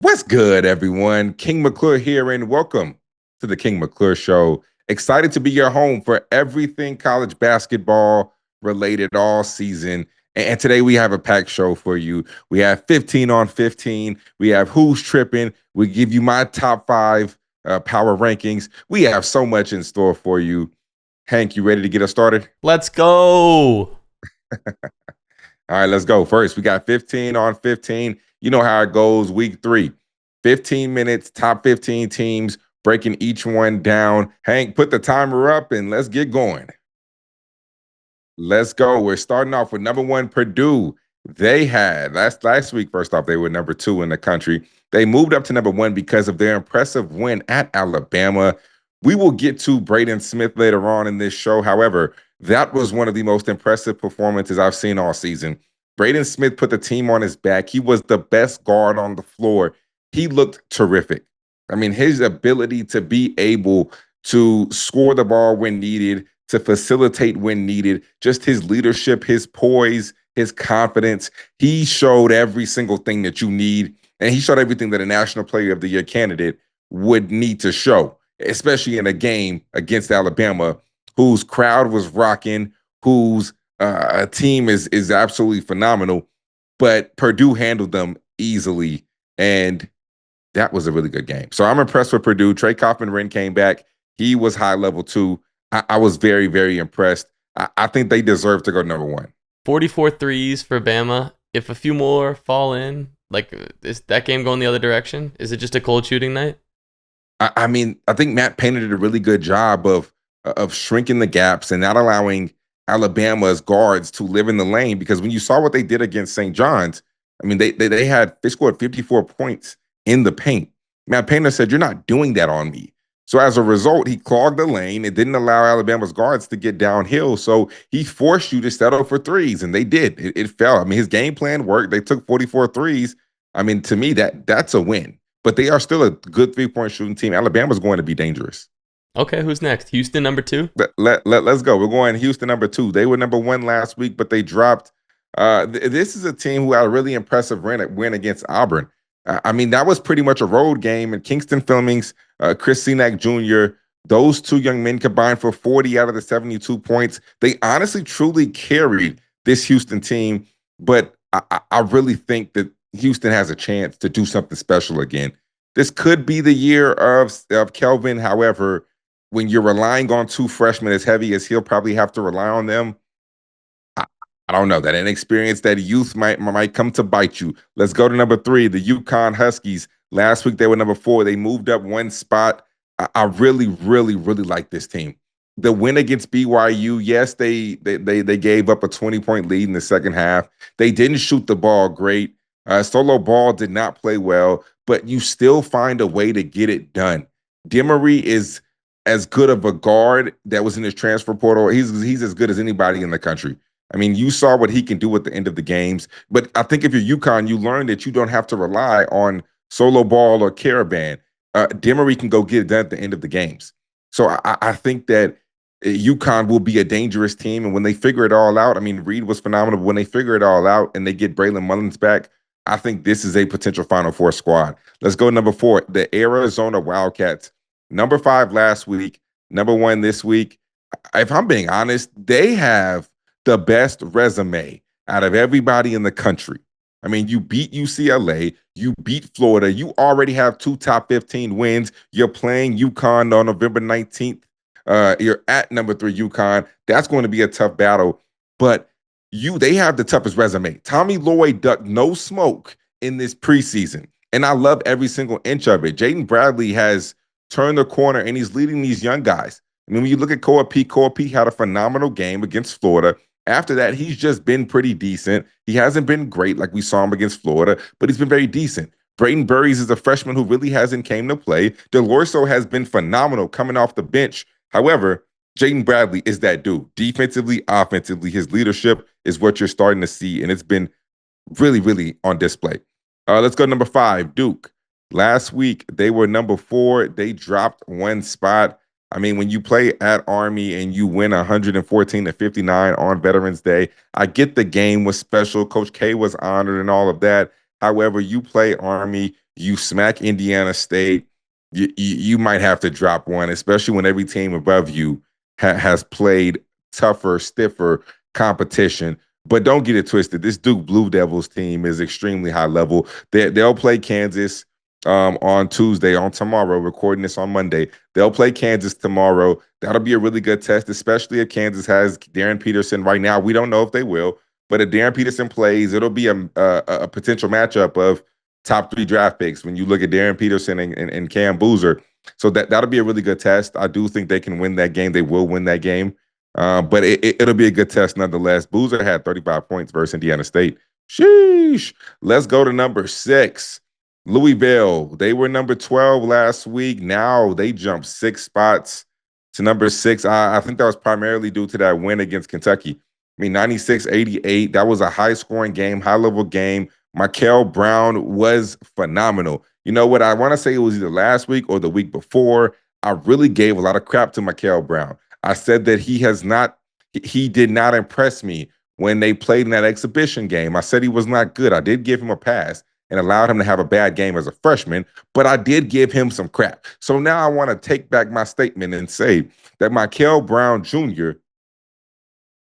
What's good, everyone? King McClure here, and welcome to the King McClure Show. Excited to be your home for everything college basketball related all season. And today we have a packed show for you. We have 15 on 15. We have Who's Trippin'. We give you my top five power rankings. We have so much in store for you. Hank, you ready to get us started? Let's go. All right, let's go. First, we got 15 on 15. You know how it goes. Week 3, 15 minutes, top 15 teams, breaking each one down. Hank, put the timer up and let's get going. Let's go. We're starting off with number 1, Purdue. They had last week, first off, they were number 2 in the country. They moved up to number 1 because of their impressive win at Alabama. We will get to Braden Smith later on in this show. However, that was one of the most impressive performances I've seen all season. Braden Smith put the team on his back. He was the best guard on the floor. He looked terrific. I mean, his ability to be able to score the ball when needed, to facilitate when needed, just his leadership, his poise, his confidence. He showed every single thing that you need, and he showed everything that a National Player of the Year candidate would need to show, especially in a game against Alabama, whose crowd was rocking, whose team is absolutely phenomenal, but Purdue handled them easily, and that was a really good game. So I'm impressed with Purdue. Trey Kaufman-Renn came back. He was high level too. I was very, very impressed. I think they deserve to go number 1. 44 threes for Bama. If a few more fall in, is that game going the other direction? Is it just a cold shooting night? I mean, I think Matt Painter did a really good job of shrinking the gaps and not allowing Alabama's guards to live in the lane. Because when you saw what they did against St. John's, I mean, they scored 54 points in the paint. Matt Painter said, "You're not doing that on me." So as a result, he clogged the lane. It didn't allow Alabama's guards to get downhill. So he forced you to settle for threes, and they did. It fell. I mean, his game plan worked. They took 44 threes. I mean, to me, that's a win. But they are still a good 3-point shooting team. Alabama's going to be dangerous. Okay, who's next? Houston, number 2? Let's go. We're going Houston number 2. They were number 1 last week, but they dropped. This is a team who had a really impressive win against Auburn. I mean, that was pretty much a road game. And Kingston Flemings, Chris Senac Jr., those two young men combined for 40 out of the 72 points. They honestly, truly carried this Houston team. But I really think that Houston has a chance to do something special again. This could be the year of Kelvin. However, when you're relying on 2 freshmen as heavy as he'll probably have to rely on them, I don't know. That inexperience, that youth might come to bite you. Let's go to number 3, the UConn Huskies. Last week they were number 4. They moved up 1 spot. I really, really, really like this team. The win against BYU, yes, they gave up a 20-point lead in the second half. They didn't shoot the ball great. Solo Ball did not play well, but you still find a way to get it done. Demery is as good of a guard that was in his transfer portal. He's as good as anybody in the country. I mean, you saw what he can do at the end of the games. But I think if you're UConn, you learn that you don't have to rely on Solo Ball or Caravan. Demery can go get it done at the end of the games. So I think that UConn will be a dangerous team. And when they figure it all out, I mean, Reed was phenomenal. But when they figure it all out and they get Braylon Mullins back, I think this is a potential Final Four squad. Let's go number 4, the Arizona Wildcats. Number 5 last week, number 1 this week. If I'm being honest, they have the best resume out of everybody in the country. I mean, you beat UCLA, you beat Florida, you already have 2 top 15 wins. You're playing UConn on November 19th. You're at number 3 UConn. That's going to be a tough battle, but they have the toughest resume. Tommy Lloyd ducked no smoke in this preseason, and I love every single inch of it. Jaden Bradley has turned the corner, and he's leading these young guys. I mean, when you look at Koa P had a phenomenal game against Florida. After that, he's just been pretty decent. He hasn't been great like we saw him against Florida, but he's been very decent. Brayden Burries is a freshman who really hasn't came to play. DeLorso has been phenomenal coming off the bench. However, Jaden Bradley is that dude. Defensively, offensively, his leadership is what you're starting to see, and it's been really, really on display. Let's go to number 5, Duke. Last week, they were number 4. They dropped 1 spot. I mean, when you play at Army and you win 114-59 on Veterans Day, I get the game was special. Coach K was honored and all of that. However, you play Army, You smack Indiana State, you might have to drop one, especially when every team above you has played tougher, stiffer competition. But don't get it twisted. This Duke Blue Devils team is extremely high level. They'll play Kansas on Tuesday, on tomorrow, recording this on Monday. They'll play Kansas tomorrow. That'll be a really good test, especially if Kansas has Darren Peterson. Right now, we don't know if they will, but if Darren Peterson plays, it'll be a potential matchup of top 3 draft picks when you look at Darren Peterson and Cam Boozer. So that'll be a really good test. I do think they can win that game. They will win that game. But it'll be a good test nonetheless. Boozer had 35 points versus Indiana State. Sheesh. Let's go to number 6. Louisville. They were number 12 last week. Now they jumped 6 spots to number 6. I think that was primarily due to that win against Kentucky. I mean, 96-88. That was a high-scoring game, high-level game. Michael Brown was phenomenal. You know what? I want to say it was either last week or the week before. I really gave a lot of crap to Michael Brown. I said that he did not impress me when they played in that exhibition game. I said he was not good. I did give him a pass and allowed him to have a bad game as a freshman, but I did give him some crap. So now I want to take back my statement and say that Michael Brown Jr.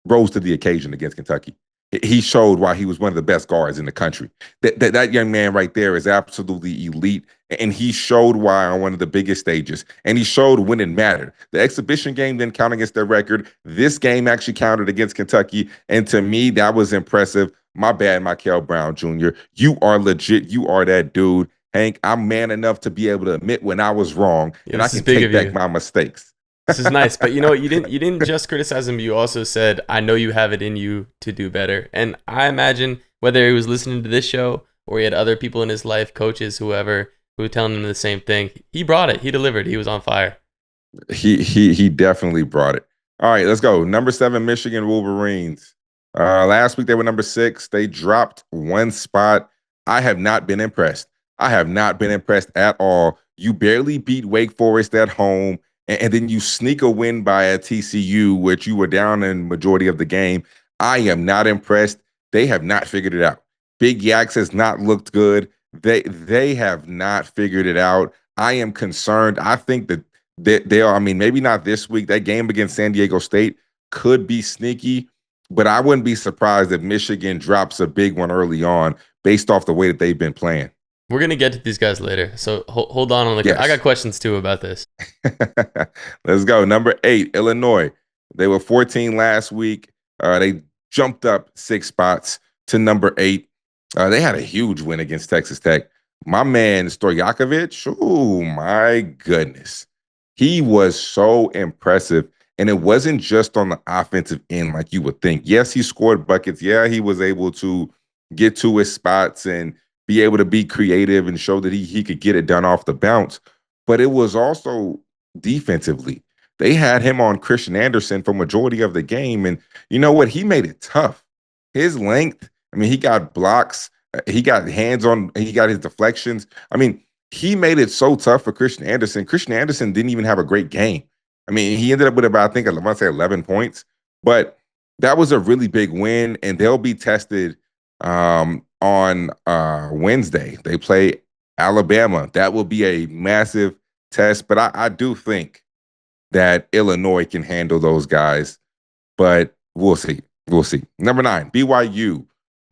rose to the occasion against Kentucky. He showed why he was one of the best guards in the country. That young man right there is absolutely elite, and he showed why on one of the biggest stages, and he showed when it mattered. The exhibition game didn't count against their record. This game actually counted against Kentucky, and to me, that was impressive. My bad, Michael Brown Jr. You are legit. You are that dude. Hank, I'm man enough to be able to admit when I was wrong, and I can take back my mistakes. This is nice, but you know what? You didn't just criticize him. You also said, "I know you have it in you to do better." And I imagine whether he was listening to this show or he had other people in his life, coaches, whoever, who were telling him the same thing, he brought it. He delivered. He was on fire. He definitely brought it. All right, let's go. Number 7, Michigan Wolverines. Last week they were number 6. They dropped 1 spot. I have not been impressed. I have not been impressed at all. You barely beat Wake Forest at home. And then you sneak a win by a TCU, which you were down in majority of the game. I am not impressed. They have not figured it out. Big Yaks has not looked good. They have not figured it out. I am concerned. I think that they are, I mean, maybe not this week. That game against San Diego State could be sneaky, but I wouldn't be surprised if Michigan drops a big one early on based off the way that they've been playing. We're going to get to these guys later, so hold on. Yes. I got questions, too, about this. Let's go. Number 8, Illinois. They were 14 last week. They jumped up 6 spots to number 8. They had a huge win against Texas Tech. My man, Stojakovic, oh, my goodness. He was so impressive, and it wasn't just on the offensive end like you would think. Yes, he scored buckets. Yeah, he was able to get to his spots and be able to be creative and show that he could get it done off the bounce. But it was also defensively. They had him on Christian Anderson for majority of the game. And you know what? He made it tough. His length, I mean, he got blocks. He got hands on, he got his deflections. I mean, he made it so tough for Christian Anderson. Christian Anderson didn't even have a great game. I mean, he ended up with about, I think, I want to say 11 points. But that was a really big win, and they'll be tested on Wednesday. They play Alabama. That will be a massive test, but I do think that Illinois can handle those guys, but we'll see. We'll see. Number 9, BYU.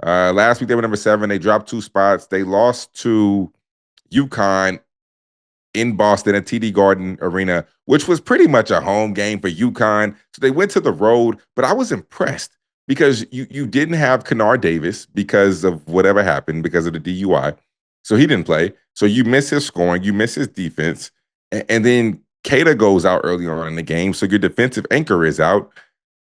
Last week they were number 7. They dropped 2 spots. They lost to UConn in Boston at TD Garden Arena, which was pretty much a home game for UConn. So they went to the road, but I was impressed because you didn't have Kennard Davis because of whatever happened because of the DUI. So he didn't play. So you miss his scoring, you miss his defense. And then Keita goes out early on in the game. So your defensive anchor is out.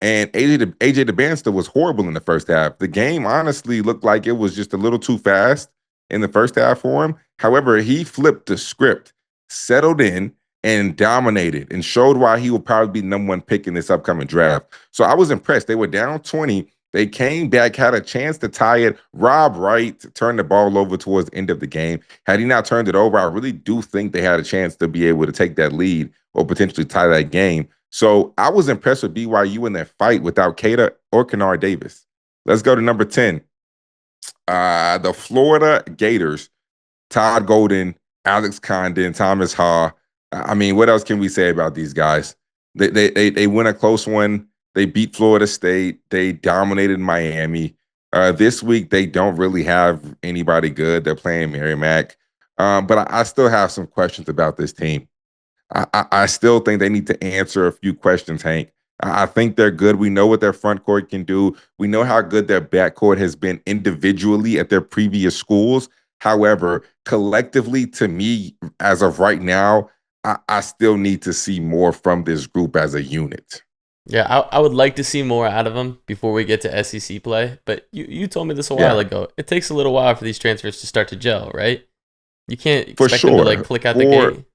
And AJ DeBanster was horrible in the first half. The game honestly looked like it was just a little too fast in the first half for him. However, he flipped the script, settled in, and dominated and showed why he will probably be the number 1 pick in this upcoming draft. So I was impressed. They were down 20. They came back, had a chance to tie it. Rob Wright turned the ball over towards the end of the game. Had he not turned it over, I really do think they had a chance to be able to take that lead or potentially tie that game. So I was impressed with BYU in their fight without Keita or Kennard Davis. Let's go to number 10. The Florida Gators. Todd Golden, Alex Condon, Thomas Ha. I mean, what else can we say about these guys? They win a close one. They beat Florida State. They dominated Miami. This week they don't really have anybody good. They're playing Merrimack, but I still have some questions about this team. I still think they need to answer a few questions, Hank. I think they're good. We know what their front court can do. We know how good their back court has been individually at their previous schools. However, collectively, to me, as of right now, I still need to see more from this group as a unit. Yeah, I would like to see more out of them before we get to SEC play. But you told me this a while ago. It takes a little while for these transfers to start to gel, right? You can't expect them to like click out the gate.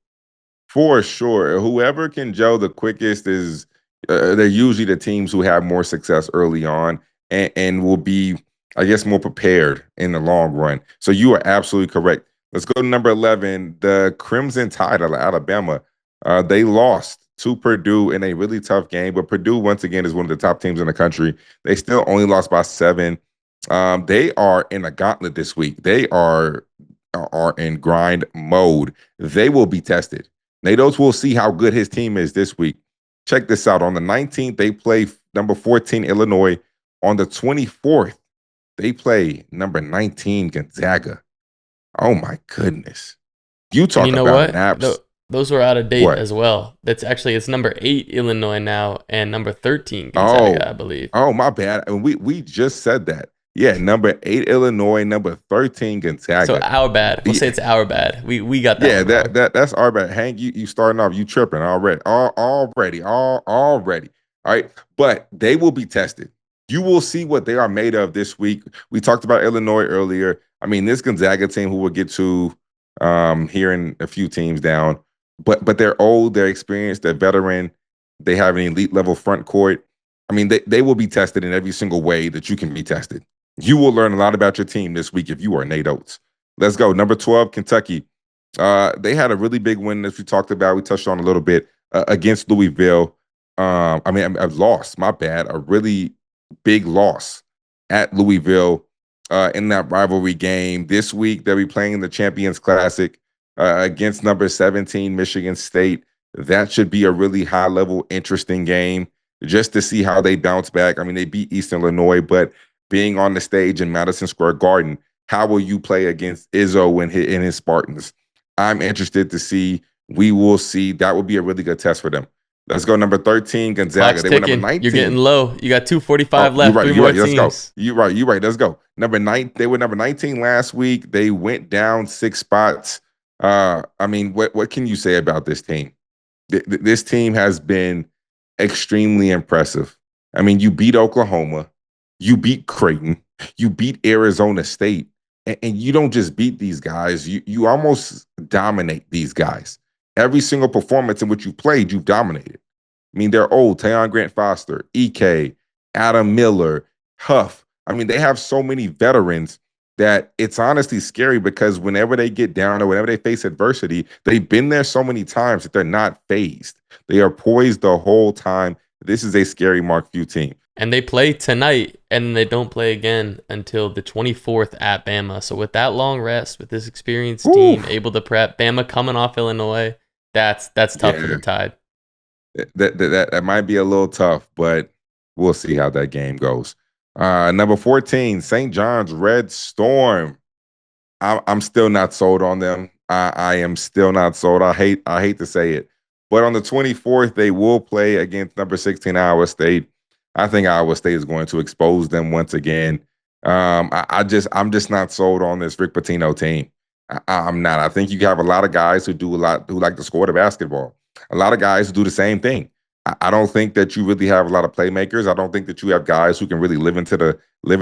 For sure. Whoever can gel the quickest is they're usually the teams who have more success early on and will be, I guess, more prepared in the long run. So you are absolutely correct. Let's go to number 11, the Crimson Tide of Alabama. They lost to Purdue in a really tough game, but Purdue, once again, is one of the top teams in the country. They still only lost by 7. They are in a gauntlet this week. They are in grind mode. They will be tested. Nados will see how good his team is this week. Check this out. On the 19th, they play number 14, Illinois. On the 24th, they play number 19, Gonzaga. Oh, my goodness. You talk about what? naps. Those were out of date as well. It's number 8, Illinois now, and number 13, Gonzaga, I believe. Oh, my bad. We just said that. Yeah, number 8, Illinois, number 13, Gonzaga. So our bad. We'll say it's our bad. We got that. Yeah, that's our bad. Hank, you starting off, you tripping already. Already. All right. But they will be tested. You will see what they are made of this week. We talked about Illinois earlier. I mean, this Gonzaga team who we'll get to here in a few teams down. But they're old, they're experienced, they're veteran. They have an elite level front court. I mean, they will be tested in every single way that you can be tested. You will learn a lot about your team this week if you are Nate Oates. Let's go. Number 12, Kentucky. They had a really big win, as we talked about. We touched on a little bit against Louisville. I've lost. My bad. A really big loss at Louisville in that rivalry game. This week, they'll be playing in the Champions Classic against number 17, Michigan State. That should be a really high-level, interesting game just to see how they bounce back. I mean, they beat Eastern Illinois, but being on the stage in Madison Square Garden, how will you play against Izzo and his Spartans? I'm interested to see. We will see. That would be a really good test for them. Let's go number 13, Gonzaga. They were number 19. You're getting low. You got 2:45 left. You're right. Three more teams. Let's go. You're right. Let's go. Number 9. They were number 19 last week. They went down 6 spots. What can you say about this team? This team has been extremely impressive. I mean, you beat Oklahoma. You beat Creighton, you beat Arizona State, and you don't just beat these guys, you almost dominate these guys. Every single performance in which you played, you've dominated. I mean, they're old. Tayon Grant-Foster, EK, Adam Miller, Huff. I mean, they have so many veterans that it's honestly scary because whenever they get down or whenever they face adversity, they've been there so many times that they're not phased. They are poised the whole time. This is a scary Mark Few team. And they play tonight, and they don't play again until the 24th at Bama. So with that long rest, with this experienced team able to prep, Bama coming off Illinois, that's tough for the Tide. That might be a little tough, but we'll see how that game goes. Number 14, St. John's Red Storm. I'm still not sold on them. I am still not sold. I hate to say it, but on the 24th, they will play against number 16 Iowa State. I think Iowa State is going to expose them once again. I'm just not sold on this Rick Pitino team. I'm not. I think you have a lot of guys who like to score the basketball. A lot of guys who do the same thing. I don't think that you really have a lot of playmakers. I don't think that you have guys who can really live in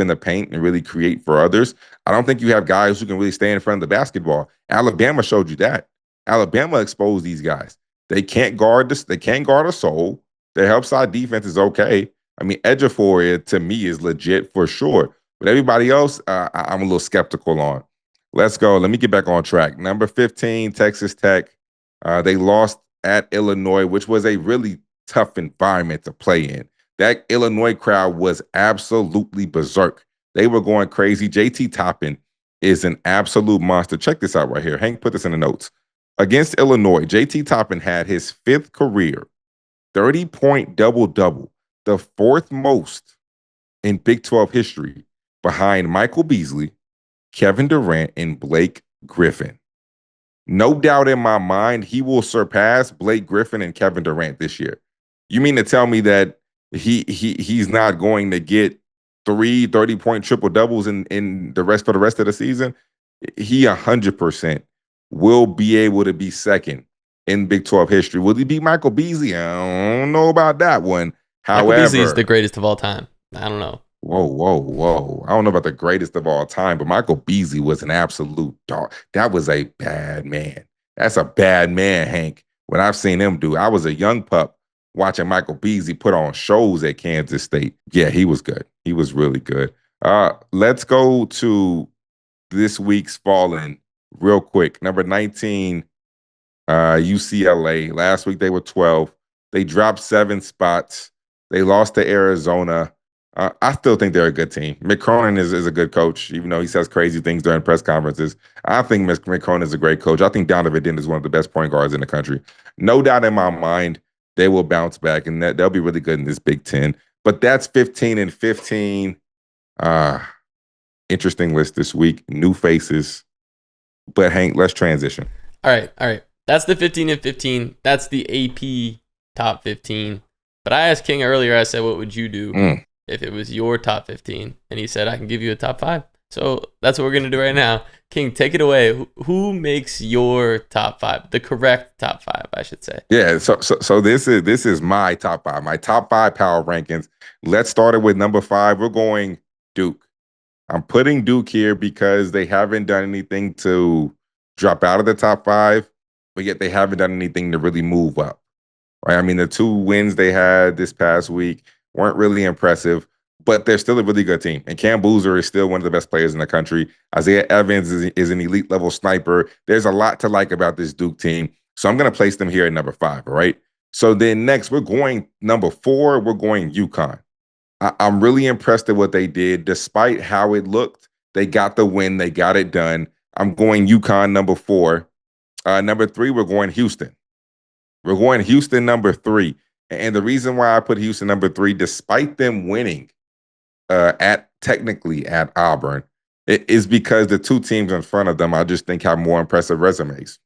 the paint and really create for others. I don't think you have guys who can really stay in front of the basketball. Alabama showed you that. Alabama exposed these guys. They can't guard this. They can't guard a soul. Their help side defense is okay. I mean, Ejiofor, to me, is legit for sure. But everybody else, I'm a little skeptical on. Let's go. Let me get back on track. Number 15, Texas Tech. They lost at Illinois, which was a really tough environment to play in. That Illinois crowd was absolutely berserk. They were going crazy. JT Toppin is an absolute monster. Check this out right here. Hank put this in the notes. Against Illinois, JT Toppin had his 5th career 30-point double-double, the 4th most in Big 12 history, behind Michael Beasley, Kevin Durant, and Blake Griffin. No doubt in my mind, he will surpass Blake Griffin and Kevin Durant this year. You mean to tell me that he's not going to get 3 30-point triple doubles in the rest of the season? He 100% will be able to be second in Big 12 history. Will he beat Michael Beasley? I don't know about that one. Michael Beasley is However, the greatest of all time. I don't know. whoa. I don't know about the greatest of all time, but Michael Beasley was an absolute dog. That was a bad man. That's a bad man, Hank. What I've seen him do. I was a young pup watching Michael Beasley put on shows at Kansas State. Yeah, he was good. He was really good. Let's go to this week's Fallen real quick. Number 19, UCLA. Last week they were 12. They dropped 7 spots. They lost to Arizona. I still think they're a good team. Mick Cronin is a good coach, even though he says crazy things during press conferences. I think Mick Cronin is a great coach. I think Donovan Denton is one of the best point guards in the country. No doubt in my mind, they will bounce back, and they'll be really good in this Big Ten. But that's 15 and 15. Interesting list this week. New faces. But Hank, let's transition. All right. That's the 15 and 15. That's the AP top 15. But I asked King earlier, I said, what would you do if it was your top 15? And he said, I can give you a top 5. So that's what we're going to do right now. King, take it away. Who makes your top 5? The correct top 5, I should say. Yeah, so this is my top 5. My top 5 power rankings. Let's start it with number 5. We're going Duke. I'm putting Duke here because they haven't done anything to drop out of the top 5, but yet they haven't done anything to really move up. Right? I mean, the 2 wins they had this past week weren't really impressive, but they're still a really good team. And Cam Boozer is still one of the best players in the country. Isaiah Evans is an elite level sniper. There's a lot to like about this Duke team. So I'm going to place them here at number 5, all right? So then next, we're going number 4, we're going UConn. I'm really impressed at what they did. Despite how it looked, they got the win. They got it done. I'm going UConn number 4. Number 3, we're going Houston. We're going Houston number 3. And the reason why I put Houston number 3, despite them winning technically at Auburn, it is because the 2 teams in front of them, I just think, have more impressive resumes,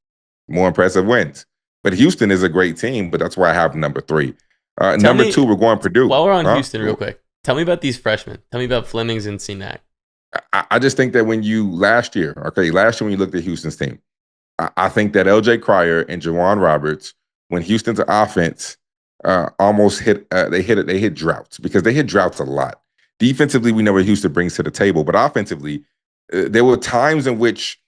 more impressive wins. But Houston is a great team, but that's why I have number 3. Number 2, we're going Purdue. While we're on Houston real quick, tell me about these freshmen. Tell me about Flemings and Sinak. I just think that last year when you looked at Houston's team, I think that LJ Cryer and Jawan Roberts, when Houston's offense almost hit droughts, because they hit droughts a lot. Defensively, we know what Houston brings to the table, but offensively, there were times in which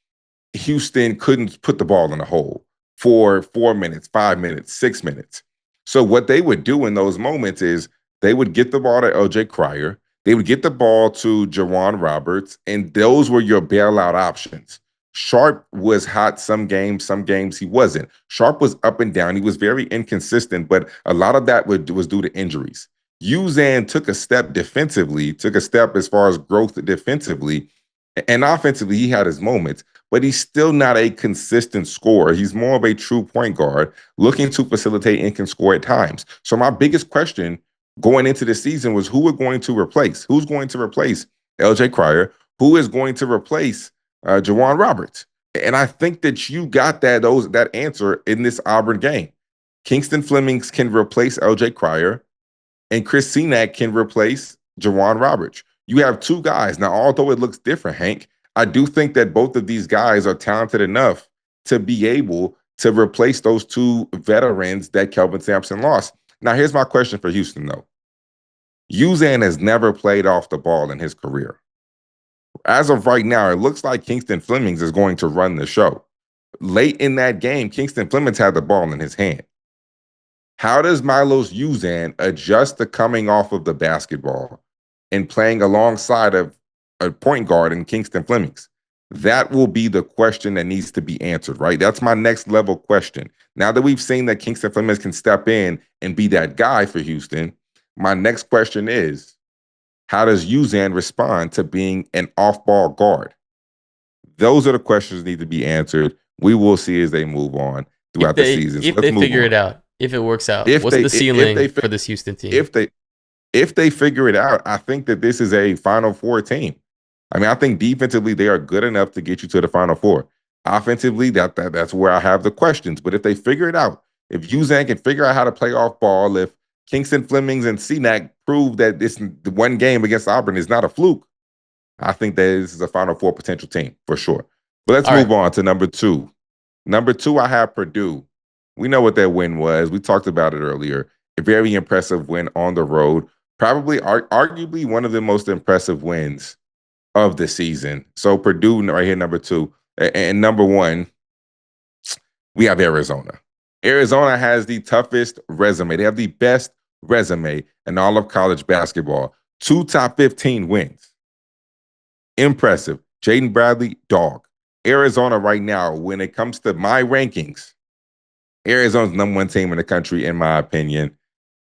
Houston couldn't put the ball in the hole for 4 minutes, 5 minutes, 6 minutes. So what they would do in those moments is they would get the ball to LJ Cryer, they would get the ball to Jawan Roberts, and those were your bailout options. Sharp was hot some games he wasn't. Sharp was up and down. He was very inconsistent, but a lot of that was due to injuries. Uzan took a step as far as growth defensively, and offensively he had his moments, but he's still not a consistent scorer. He's more of a true point guard looking to facilitate and can score at times. So my biggest question going into the season was who we're going to replace. Who's going to replace LJ Cryer? Who is going to replace Jawan Roberts? And I think that you got that answer in this Auburn game. Kingston Flemings can replace LJ Cryer, and Chris Sinak can replace Jawan Roberts. You have 2 guys. Now, although it looks different, Hank, I do think that both of these guys are talented enough to be able to replace those 2 veterans that Kelvin Sampson lost. Now, here's my question for Houston, though. Uzan has never played off the ball in his career. As of right now, it looks like Kingston Flemings is going to run the show. Late in that game, Kingston Flemings had the ball in his hand. How does Milos Uzan adjust to coming off of the basketball and playing alongside of a point guard in Kingston Flemings? That will be the question that needs to be answered, right? That's my next level question. Now that we've seen that Kingston Flemings can step in and be that guy for Houston, my next question is, how does Uzan respond to being an off-ball guard? Those are the questions that need to be answered. We will see as they move on If throughout the they season. So if let's they move figure on. it out, if it works out, If what's they the if they ceiling for this Houston team? if they if they figure it out, I think that this is a Final Four team. I mean, I think defensively they are good enough to get you to the Final Four. Offensively, that's where I have the questions. But if they figure it out, if UConn can figure out how to play off ball, if Kingston, Flemings, and CNAC prove that this one game against Auburn is not a fluke, I think that this is a Final Four potential team for sure. But let's All right. move on to number two. Number two, I have Purdue. We know what that win was. We talked about it earlier. A very impressive win on the road. Probably, arguably, one of the most impressive wins of the season. So Purdue right here, number two. And number one, we have Arizona. Arizona has the toughest resume. They have the best resume in all of college basketball. 2 top 15 wins. Impressive. Jaden Bradley, dog. Arizona right now, when it comes to my rankings, Arizona's number one team in the country, in my opinion.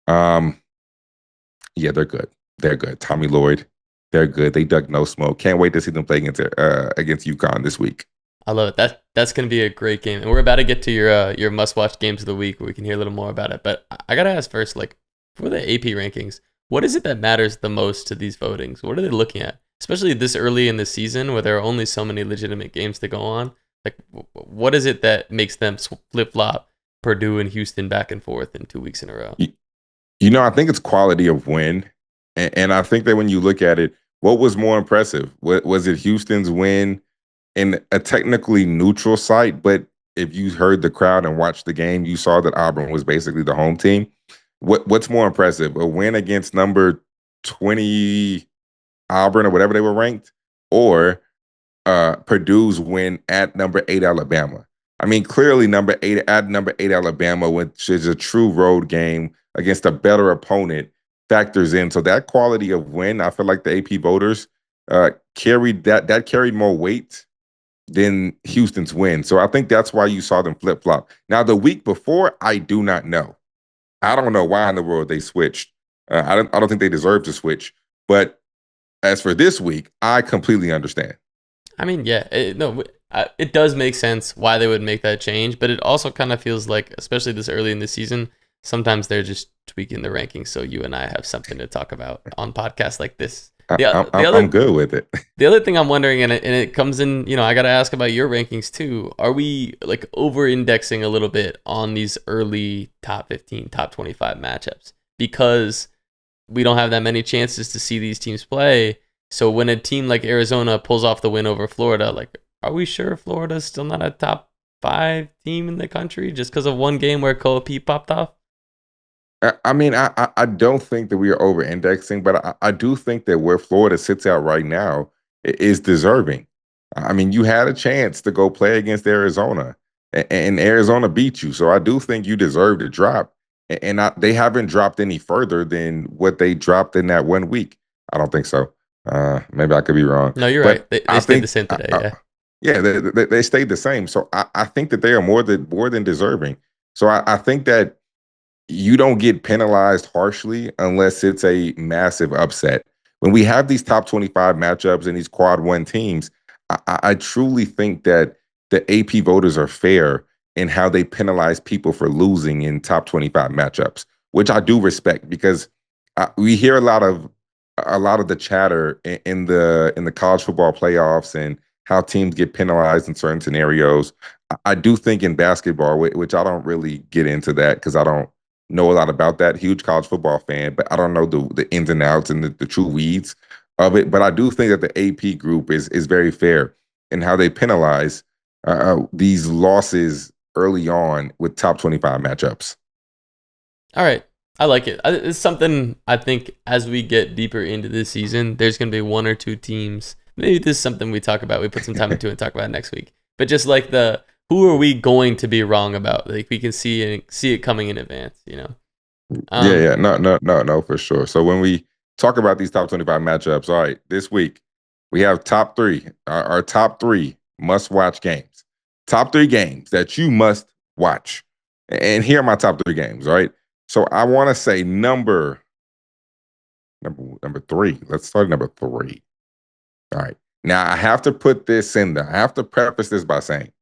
Yeah, they're good. They're good. Tommy Lloyd, they're good. They dug no smoke. Can't wait to see them play against UConn this week. I love it. That's gonna be a great game, and we're about to get to your must-watch games of the week, where we can hear a little more about it. But I gotta ask first, like for the AP rankings, what is it that matters the most to these votings? What are they looking at, especially this early in the season, where there are only so many legitimate games to go on? Like, what is it that makes them flip-flop Purdue and Houston back and forth in 2 weeks in a row? I think it's quality of win, and I think that when you look at it, what was more impressive? Was it Houston's win in a technically neutral site, but if you heard the crowd and watched the game, you saw that Auburn was basically the home team. What's more impressive, a win against number 20 Auburn or whatever they were ranked, or Purdue's win at number 8 Alabama? I mean, clearly number 8 Alabama, which is a true road game against a better opponent, factors in. So that quality of win, I feel like the AP voters carried more weight than Houston's win. So I think that's why you saw them flip flop. Now, the week before, I do not know. I don't know why in the world they switched. I don't think they deserve to switch. But as for this week, I completely understand. I mean, yeah, it does make sense why they would make that change, but it also kind of feels like, especially this early in the season, sometimes they're just tweaking the rankings so you and I have something to talk about on podcasts like this. I'm good with it. The other thing I'm wondering, and it comes in, I got to ask about your rankings too. Are we like over-indexing a little bit on these early top 15, top 25 matchups because we don't have that many chances to see these teams play? So when a team like Arizona pulls off the win over Florida, like, are we sure Florida's still not a top 5 team in the country just because of one game where Kobe popped off? I mean, I don't think that we are over indexing, but I do think that where Florida sits out right now is deserving. I mean, you had a chance to go play against Arizona, and Arizona beat you. So I do think you deserve to drop. And they haven't dropped any further than what they dropped in that 1 week. I don't think so. Maybe I could be wrong. No, you're but right. They stayed the same today. Yeah. Yeah, they stayed the same. So I think that they are more than deserving. So I think that you don't get penalized harshly unless it's a massive upset. When we have these top 25 matchups and these quad one teams, I truly think that the AP voters are fair in how they penalize people for losing in top 25 matchups, which I do respect because we hear a lot of the chatter in the college football playoffs and how teams get penalized in certain scenarios. I do think in basketball, which I don't really get into that because I don't know a lot about that. Huge college football fan, but I don't know the ins and outs and the true weeds of it. But I do think that the AP group is very fair in how they penalize these losses early on with top 25 matchups. All right. I like it. It's something I think as we get deeper into this season, there's going to be one or two teams. Maybe this is something we talk about. We put some time into it and talk about it next week. But just like who are we going to be wrong about? Like we can see it coming in advance, Yeah. No, for sure. So when we talk about these top 25 matchups, all right, this week we have top three, our top 3 must-watch games. Top 3 games that you must watch. And here are my top 3 games, all right? So I want to say number 3. Let's start at number 3. All right. Now, I have to put this in there. I have to preface this by saying,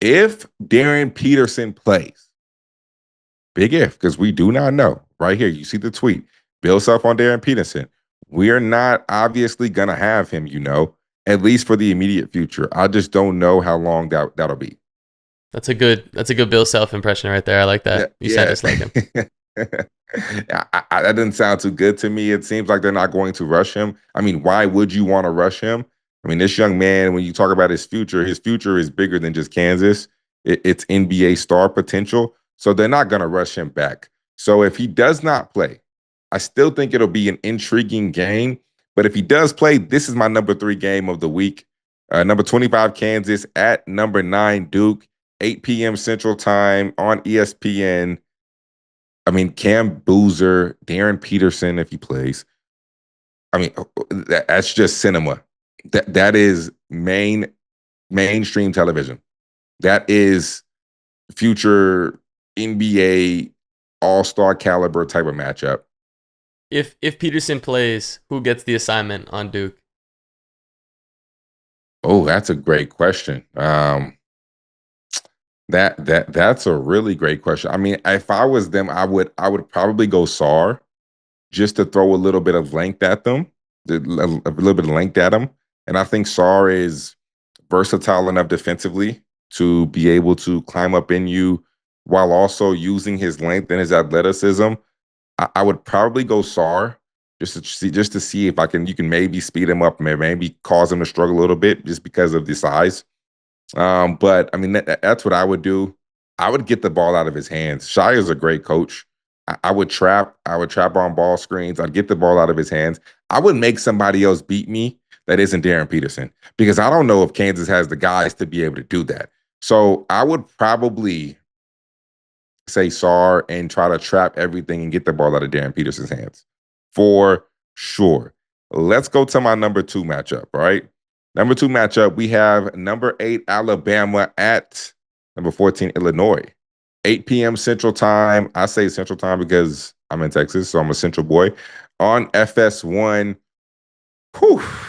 if Darren Peterson plays, big if, because we do not know. Right here, you see the tweet. Bill Self on Darren Peterson. We are not obviously going to have him, at least for the immediate future. I just don't know how long that'll be. That's a good Bill Self impression right there. I like that. You sound just like him. That didn't sound too good to me. It seems like they're not going to rush him. I mean, why would you want to rush him? I mean, this young man, when you talk about his future is bigger than just Kansas. It's NBA star potential. So they're not going to rush him back. So if he does not play, I still think it'll be an intriguing game. But if he does play, this is my number 3 game of the week. Number 25, Kansas at number 9, Duke, 8 p.m. Central Time on ESPN. I mean, Cam Boozer, Darren Peterson, if he plays. I mean, that's just cinema. That is mainstream television. That is future NBA all-star caliber type of matchup. If Peterson plays, who gets the assignment on Duke? Oh, that's a great question. That's a really great question. I mean, if I was them, I would probably go Sar just to throw a little bit of length at them, a little bit of length at them. And I think Sar is versatile enough defensively to be able to climb up in you while also using his length and his athleticism. I would probably go Sar just to see if you can maybe speed him up, maybe cause him to struggle a little bit just because of the size. But I mean, that's what I would do. I would get the ball out of his hands. Shire's a great coach. I would trap on ball screens. I'd get the ball out of his hands. I would make somebody else beat me that isn't Darren Peterson, because I don't know if Kansas has the guys to be able to do that. So I would probably say Sar and try to trap everything and get the ball out of Darren Peterson's hands for sure. Let's go to my number 2 matchup, all right? Number 2 matchup, we have number 8 Alabama at number 14 Illinois. 8 p.m. Central Time. I say Central Time because I'm in Texas, so I'm a Central boy. On FS1,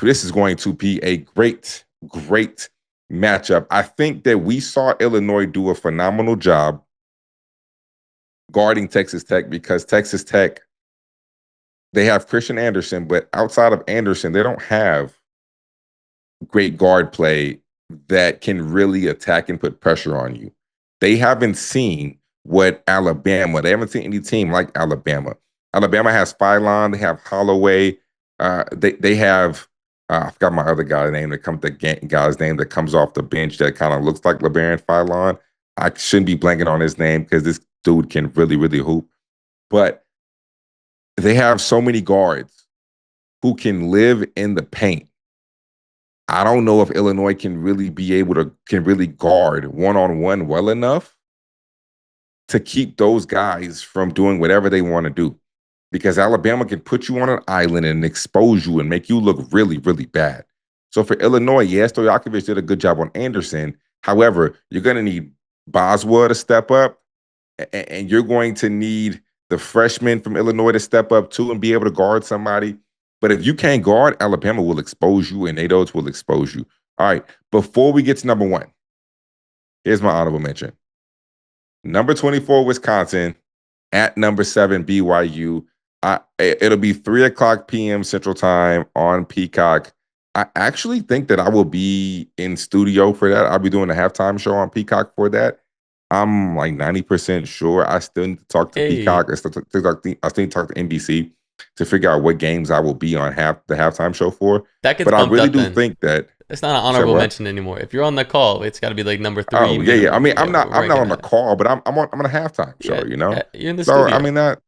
this is going to be a great matchup. I think that we saw Illinois do a phenomenal job guarding Texas Tech, because Texas Tech, they have Christian Anderson, but outside of Anderson, they don't have great guard play that can really attack and put pressure on you. They haven't seen they haven't seen any team like Alabama. Alabama has Phylon, they have Holloway, they have I forgot my other guy's name that comes off the bench that kind of looks like LeBaron Phylon. I shouldn't be blanking on his name because this dude can really, really hoop. But they have so many guards who can live in the paint. I don't know if Illinois can really guard one-on-one well enough to keep those guys from doing whatever they want to do. Because Alabama can put you on an island and expose you and make you look really, really bad. So for Illinois, yes, Stojakovic did a good job on Anderson. However, you're going to need Boswell to step up, and you're going to need the freshman from Illinois to step up too and be able to guard somebody. But if you can't guard, Alabama will expose you, and Nados will expose you. All right, before we get to number 1, here's my honorable mention. Number 24, Wisconsin, at number 7, BYU. It'll be 3:00 p.m. Central Time on Peacock. I actually think that I will be in studio for that. I'll be doing a halftime show on Peacock for that. I'm like 90% sure. I still need to talk to Peacock. I still need to talk to NBC to figure out what games I will be on the halftime show for. That gets but I bumped really up do then. think that it's not an honorable mention anymore. If you're on the call, it's got to be like number 3. Oh yeah. I mean, I'm not on the it. call, but I'm on a halftime show. You're in the so studio. I mean that.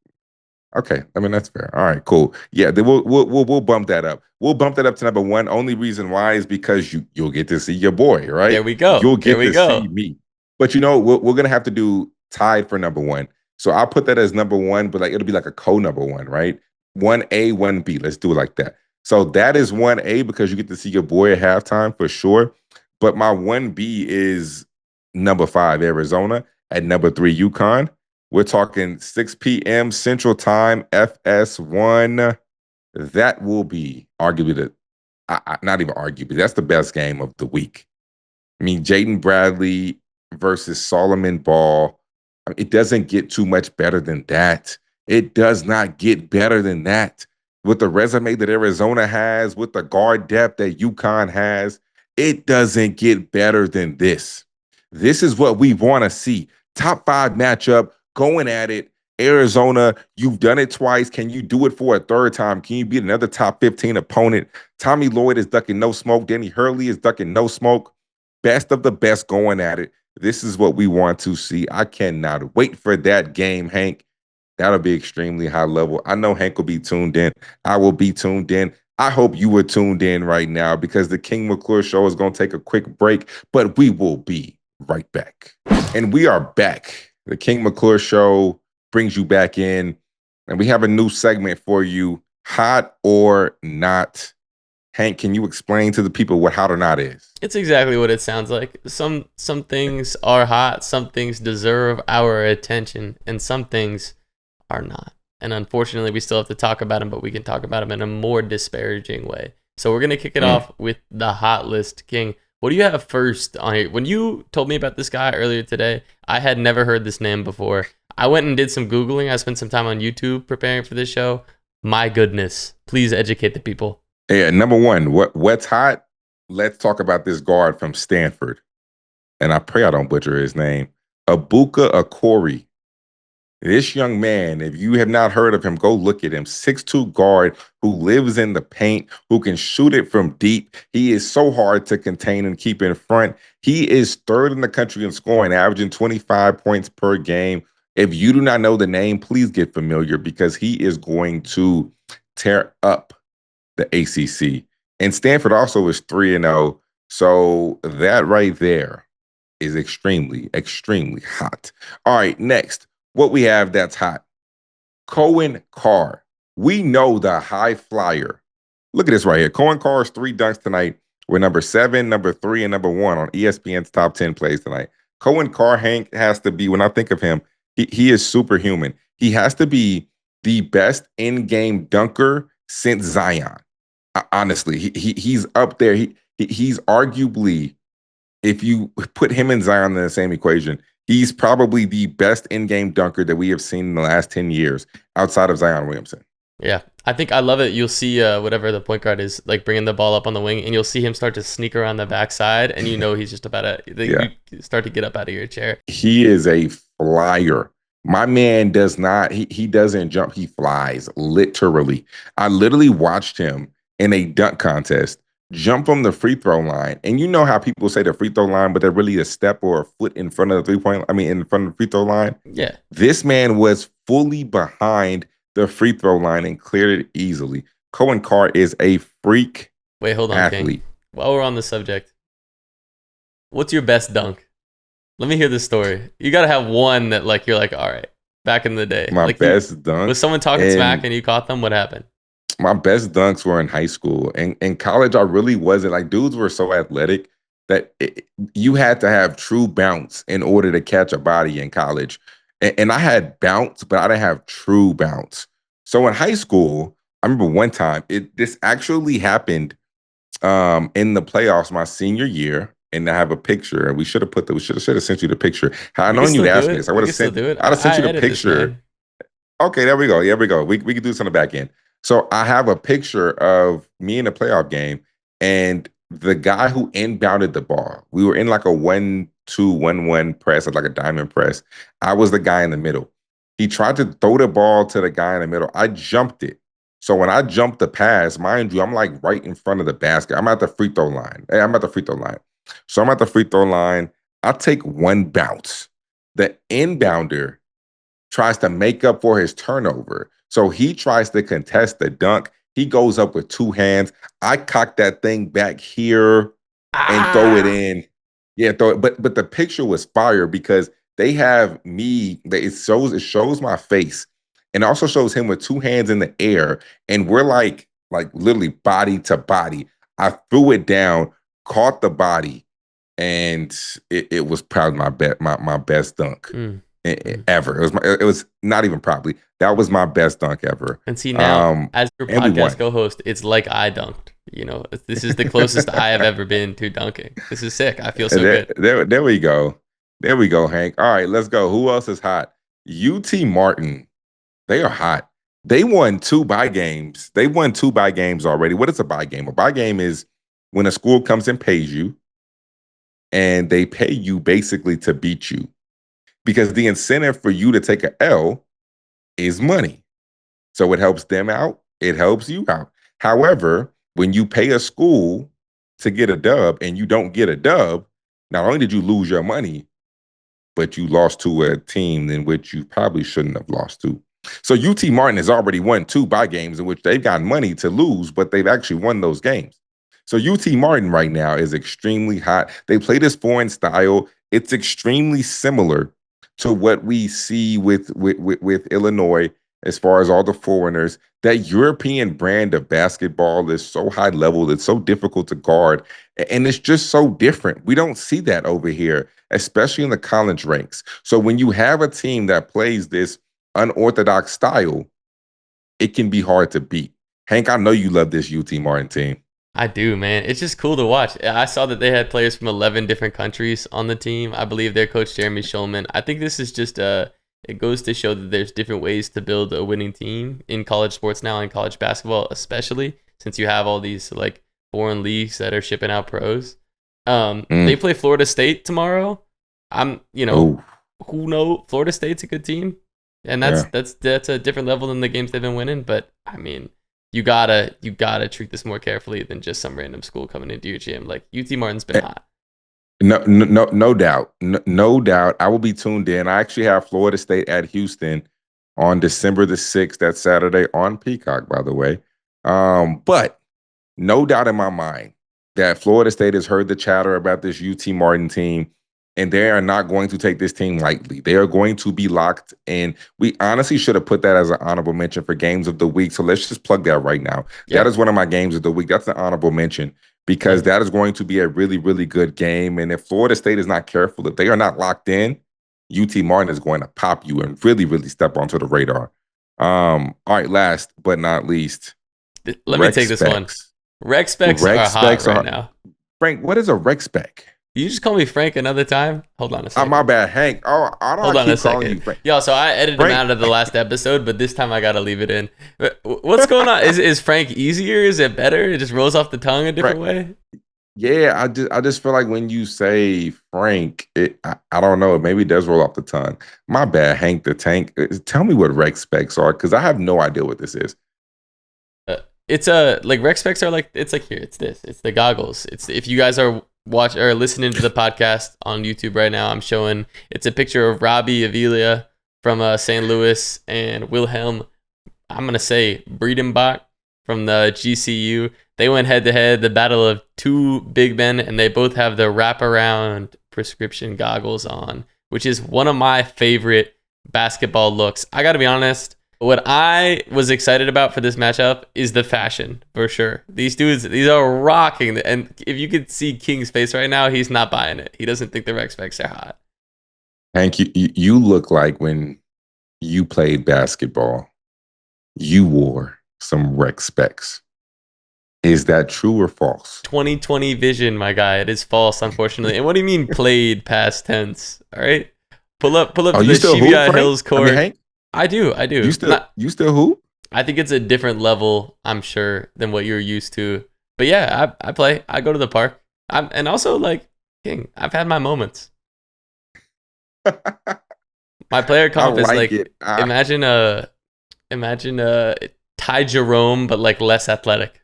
Okay, I mean that's fair. All right, cool. Yeah, then we'll bump that up. We'll bump that up to number 1. Only reason why is because you'll get to see your boy, right? There we go. You'll get to see me. But we're gonna have to do tied for number 1. So I'll put that as number 1, but like it'll be like a co-number 1, right? 1A, 1B. Let's do it like that. So that is 1A because you get to see your boy at halftime for sure. But my 1B is number 5, Arizona, at number 3, UConn. We're talking 6 p.m. Central Time, FS1. That will be arguably not even arguably, that's the best game of the week. I mean, Jaden Bradley versus Solomon Ball. I mean, it doesn't get too much better than that. It does not get better than that. With the resume that Arizona has, with the guard depth that UConn has, it doesn't get better than this. This is what we want to see. Top 5 matchup, going at it. Arizona, you've done it twice. Can you do it for a third time? Can you beat another top 15 opponent? Tommy Lloyd is ducking no smoke. Danny Hurley is ducking no smoke. Best of the best going at it. This is what we want to see. I cannot wait for that game, Hank. That'll be extremely high level. I know Hank will be tuned in. I will be tuned in. I hope you were tuned in right now because the King McClure Show is going to take a quick break, but we will be right back. And we are back. The King McClure Show brings you back in, and we have a new segment for you, Hot or Not. Hank, can you explain to the people what hot or not is? It's exactly what it sounds like. Some things are hot, some things deserve our attention, and some things are not. And unfortunately, we still have to talk about them, but we can talk about them in a more disparaging way. So we're going to kick it off with the hot list, King. What do you have first on here? When you told me about this guy earlier today, I had never heard this name before. I went and did some Googling. I spent some time on YouTube preparing for this show. My goodness. Please educate the people. Yeah, number one, what's hot? Let's talk about this guard from Stanford. And I pray I don't butcher his name. Abuka Akori. This young man, if you have not heard of him, go look at him. 6'2" guard who lives in the paint, who can shoot it from deep. He is so hard to contain and keep in front. He is third in the country in scoring, averaging 25 points per game. If you do not know the name, please get familiar because he is going to tear up the ACC. And Stanford also is 3-0. So that right there is extremely, extremely hot. All right, next, what we have that's hot. Cohen Carr. We know the high flyer. Look at this right here. Cohen Carr's 3 dunks tonight were number 7, number 3, and number 1 on ESPN's top 10 plays tonight. Cohen Carr, Hank, has to be, when I think of him, he is superhuman. He has to be the best in-game dunker since Zion. Honestly, he's up there. He's arguably, if you put him and Zion in the same equation, he's probably the best in-game dunker that we have seen in the last 10 years outside of Zion Williamson. Yeah, I think I love it. You'll see whatever the point guard is, like bringing the ball up on the wing, and you'll see him start to sneak around the backside, and you know he's just about to you start to get up out of your chair. He is a flyer. My man does not, he doesn't jump, he flies, literally. I literally watched him in a dunk contest, jump from the free throw line. And you know how people say the free throw line, but they're really a step or a foot in front of the in front of the free throw line. Yeah. This man was fully behind the free throw line and cleared it easily. Cohen Carr is a freak. Wait, hold on, athlete. King. While we're on the subject, what's your best dunk? Let me hear the story. You got to have one that you're like, all right, back in the day. My best dunk. Was someone talking smack and you caught them? What happened? My best dunks were in high school. And in college, I really wasn't. Dudes were so athletic that you had to have true bounce in order to catch a body in college. And I had bounce, but I didn't have true bounce. So in high school, I remember one time, this actually happened in the playoffs my senior year. And I have a picture, and we should have sent you the picture. Had I known you'd ask me this, I would have sent. I'd have sent you the picture. Okay, there we go. Yeah, we go. We can do this on the back end. So I have a picture of me in a playoff game, and the guy who inbounded the ball. We were in like a 1-2, 1-1 press, like a diamond press. I was the guy in the middle. He tried to throw the ball to the guy in the middle. I jumped it. So when I jumped the pass, mind you, I'm like right in front of the basket. I'm at the free throw line. So I'm at the free throw line. I take one bounce. The inbounder tries to make up for his turnover. So he tries to contest the dunk. He goes up with 2 hands. I cock that thing back here and throw it in. Yeah, throw it. But the picture was fire because they have me. It shows my face, and also shows him with 2 hands in the air, and we're like literally body to body. I threw it down, caught the body, and it was probably my best dunk. Mhm. ever. It was not even probably. That was my best dunk ever. And see now, as your And we podcast won. co-host, it's like I dunked. This is the closest I have ever been to dunking. This is sick. I feel so good. There we go. There we go, Hank. All right, let's go. Who else is hot? UT Martin. They are hot. They won 2 bye games. They won 2 bye games already. What is a bye game? A bye game is when a school comes and pays you, and they pay you basically to beat you. Because the incentive for you to take a L is money. So it helps them out. It helps you out. However, when you pay a school to get a dub and you don't get a dub, not only did you lose your money, but you lost to a team in which you probably shouldn't have lost to. So UT Martin has already won 2 bye games in which they've got money to lose, but they've actually won those games. So UT Martin right now is extremely hot. They play this foreign style. It's extremely similar to what we see with Illinois as far as all the foreigners. That European brand of basketball is so high level, it's so difficult to guard, and it's just so different. We don't see that over here, especially in the college ranks. So when you have a team that plays this unorthodox style, it can be hard to beat. Hank, I know you love this UT Martin team. I do, man. It's just cool to watch. I saw that they had players from 11 different countries on the team. I believe their coach, Jeremy Schulman. I think this is just it goes to show that there's different ways to build a winning team in college sports now, and college basketball, especially since you have all these like foreign leagues that are shipping out pros. They play Florida State tomorrow. Oh, Who know? Florida State's a good team, and that's a different level than the games they've been winning. But I mean, you gotta treat this more carefully than just some random school coming into your gym. Like UT Martin's been hot. no doubt. No doubt. I will be tuned in. I actually have Florida State at Houston on December the 6th, that Saturday on Peacock, by the way. But no doubt in my mind that Florida State has heard the chatter about this UT Martin team, and they are not going to take this team lightly. They are going to be locked in. We honestly should have put that as an honorable mention for games of the week. So let's just plug that right now. Yeah. That is one of my games of the week. That's an honorable mention because that is going to be a really, really good game. And if Florida State is not careful, if they are not locked in, UT Martin is going to pop you and really, really step onto the radar. All right, last but not least, let me take this one. Rec specs are hot right now. Frank, what is a rec spec? You just call me Frank another time? Hold on a second. My bad, Hank. Oh, I don't. Hold on keep a second. Calling you Frank. Yo, so I edited him out of the last episode, but this time I gotta leave it in. What's going on? Is Frank easier? Is it better? It just rolls off the tongue a different way? Yeah, I just feel like when you say Frank, I don't know. Maybe it does roll off the tongue. My bad, Hank the Tank. Tell me what rec specs are, because I have no idea what this is. It's like rec specs are like, it's like here. It's this. It's the goggles. It's if you guys are listening to the podcast on YouTube right now, I'm showing it's a picture of Robbie Avila from St. Louis and Wilhelm, I'm gonna say Breedenbach from the GCU. They went head to head, the battle of 2 big men, and they both have the wraparound prescription goggles on, which is one of my favorite basketball looks. I gotta be honest, what I was excited about for this matchup is the fashion, for sure. These dudes, these are rocking. And if you could see King's face right now, he's not buying it. He doesn't think the rec specs are hot. Hank, you look like when you played basketball, you wore some rec specs. Is that true or false? 2020 vision, my guy. It is false, unfortunately. And what do you mean played past tense? All right? Pull up to the Shibuya Hills court. I mean, Hank? I do. You still hoop? I think it's a different level, I'm sure, than what you're used to. But yeah, I play. I go to the park. And also, like, King, I've had my moments. My player comp is like imagine Ty Jerome, but like less athletic.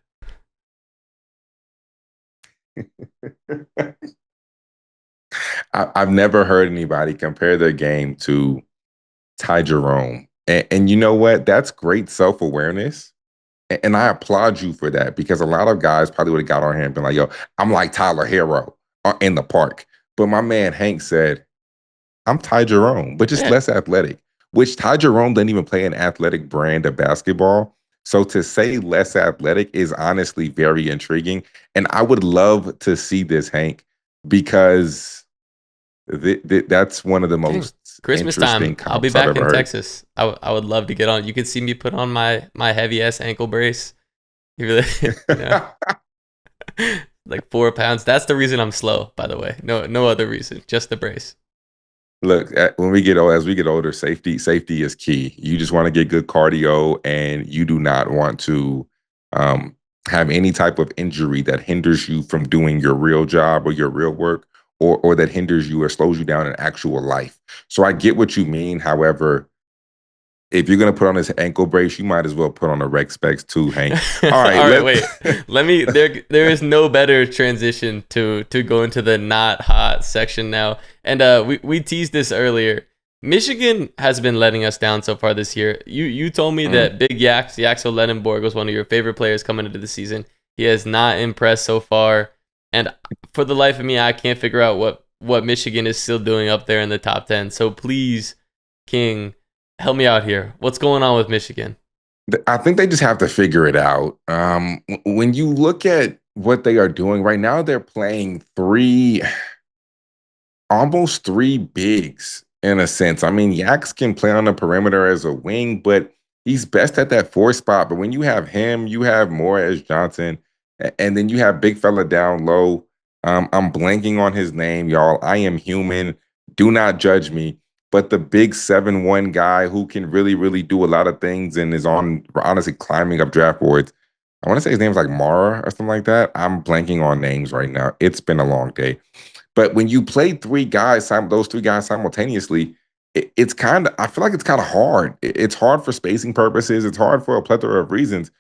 I've never heard anybody compare their game to Ty Jerome. And you know what? That's great self-awareness. And I applaud you for that, because a lot of guys probably would have got on here and been like, yo, I'm like Tyler Hero in the park. But my man Hank said, I'm Ty Jerome, but just less athletic, which Ty Jerome doesn't even play an athletic brand of basketball. So to say less athletic is honestly very intriguing. And I would love to see this, Hank, because that's one of the most Christmas interesting time, I'll be comps I've back ever in heard. Texas. I would love to get on. You could see me put on my heavy ass ankle brace. You really, you know, like 4 pounds. That's the reason I'm slow, by the way. No other reason. Just the brace. Look, when we get old, as we get older, safety is key. You just want to get good cardio, and you do not want to um, have any type of injury that hinders you from doing your real job or your real work, or that hinders you or slows you down in actual life. So I get what you mean. However, if you're gonna put on this ankle brace, you might as well put on the rec specs too, Hank. All right, All right, wait. Let me. There is no better transition to go into the not hot section now. And we teased this earlier. Michigan has been letting us down so far this year. You told me that Big Yaxel Ledenborg was one of your favorite players coming into the season. He has not impressed so far, and for the life of me, I can't figure out what Michigan is still doing up there in the top 10. So please, King, help me out here. What's going on with Michigan? I think they just have to figure it out. When you look at what they are doing right now, they're playing almost three bigs in a sense. I mean, Yax can play on the perimeter as a wing, but he's best at that four spot. But when you have him, you have Morris Johnson, and then you have big fella down low. I'm blanking on his name, y'all. I am human. Do not judge me. But the big 7'1" guy who can really, really do a lot of things and is honestly climbing up draft boards. I want to say his name's like Mara or something like that. I'm blanking on names right now. It's been a long day. But when you play those three guys simultaneously, it's kind of, I feel like it's kind of hard. It's hard for spacing purposes. It's hard for a plethora of reasons.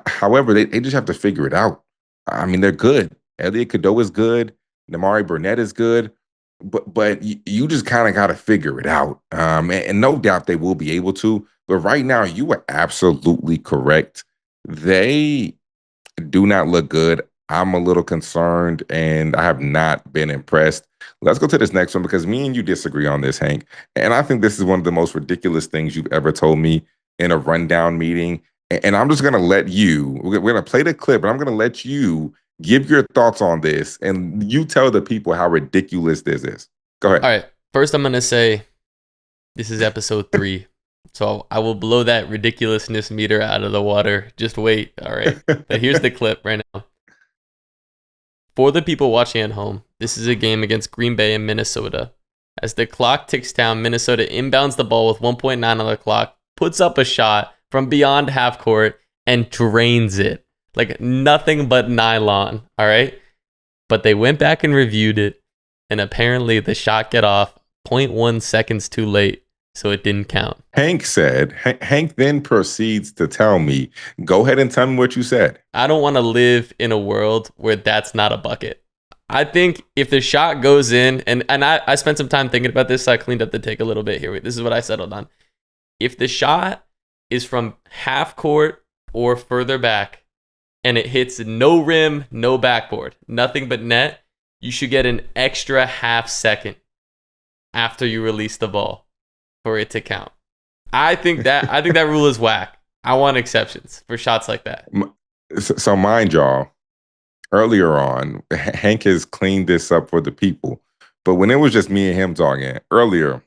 However, they just have to figure it out. I mean, they're good. Elliot Cadeau is good. Namari Burnett is good. But you just kind of got to figure it out. And no doubt they will be able to. But right now, you are absolutely correct. They do not look good. I'm a little concerned, and I have not been impressed. Let's go to this next one because me and you disagree on this, Hank. And I think this is one of the most ridiculous things you've ever told me in a rundown meeting. And I'm just going to let you, we're going to play the clip, and I'm going to let you give your thoughts on this, and you tell the people how ridiculous this is. Go ahead. All right. First, I'm going to say this is episode 3. So I will blow that ridiculousness meter out of the water. Just wait. All right. But here's the clip right now. For the people watching at home, this is a game against Green Bay in Minnesota. As the clock ticks down, Minnesota inbounds the ball with 1.9 on the clock, puts up a shot from beyond half court, and drains it. Like nothing but nylon. All right. But they went back and reviewed it, and apparently the shot got off 0.1 seconds too late. So it didn't count. Hank then proceeds to tell me, go ahead and tell me what you said. I don't want to live in a world where that's not a bucket. I think if the shot goes in, and I spent some time thinking about this, so I cleaned up the take a little bit here. This is what I settled on. If the shot is from half court or further back, and it hits no rim, no backboard, nothing but net, you should get an extra half second after you release the ball for it to count. I think that rule is whack. I want exceptions for shots like that. So mind y'all, earlier on, Hank has cleaned this up for the people. But when it was just me and him talking earlier,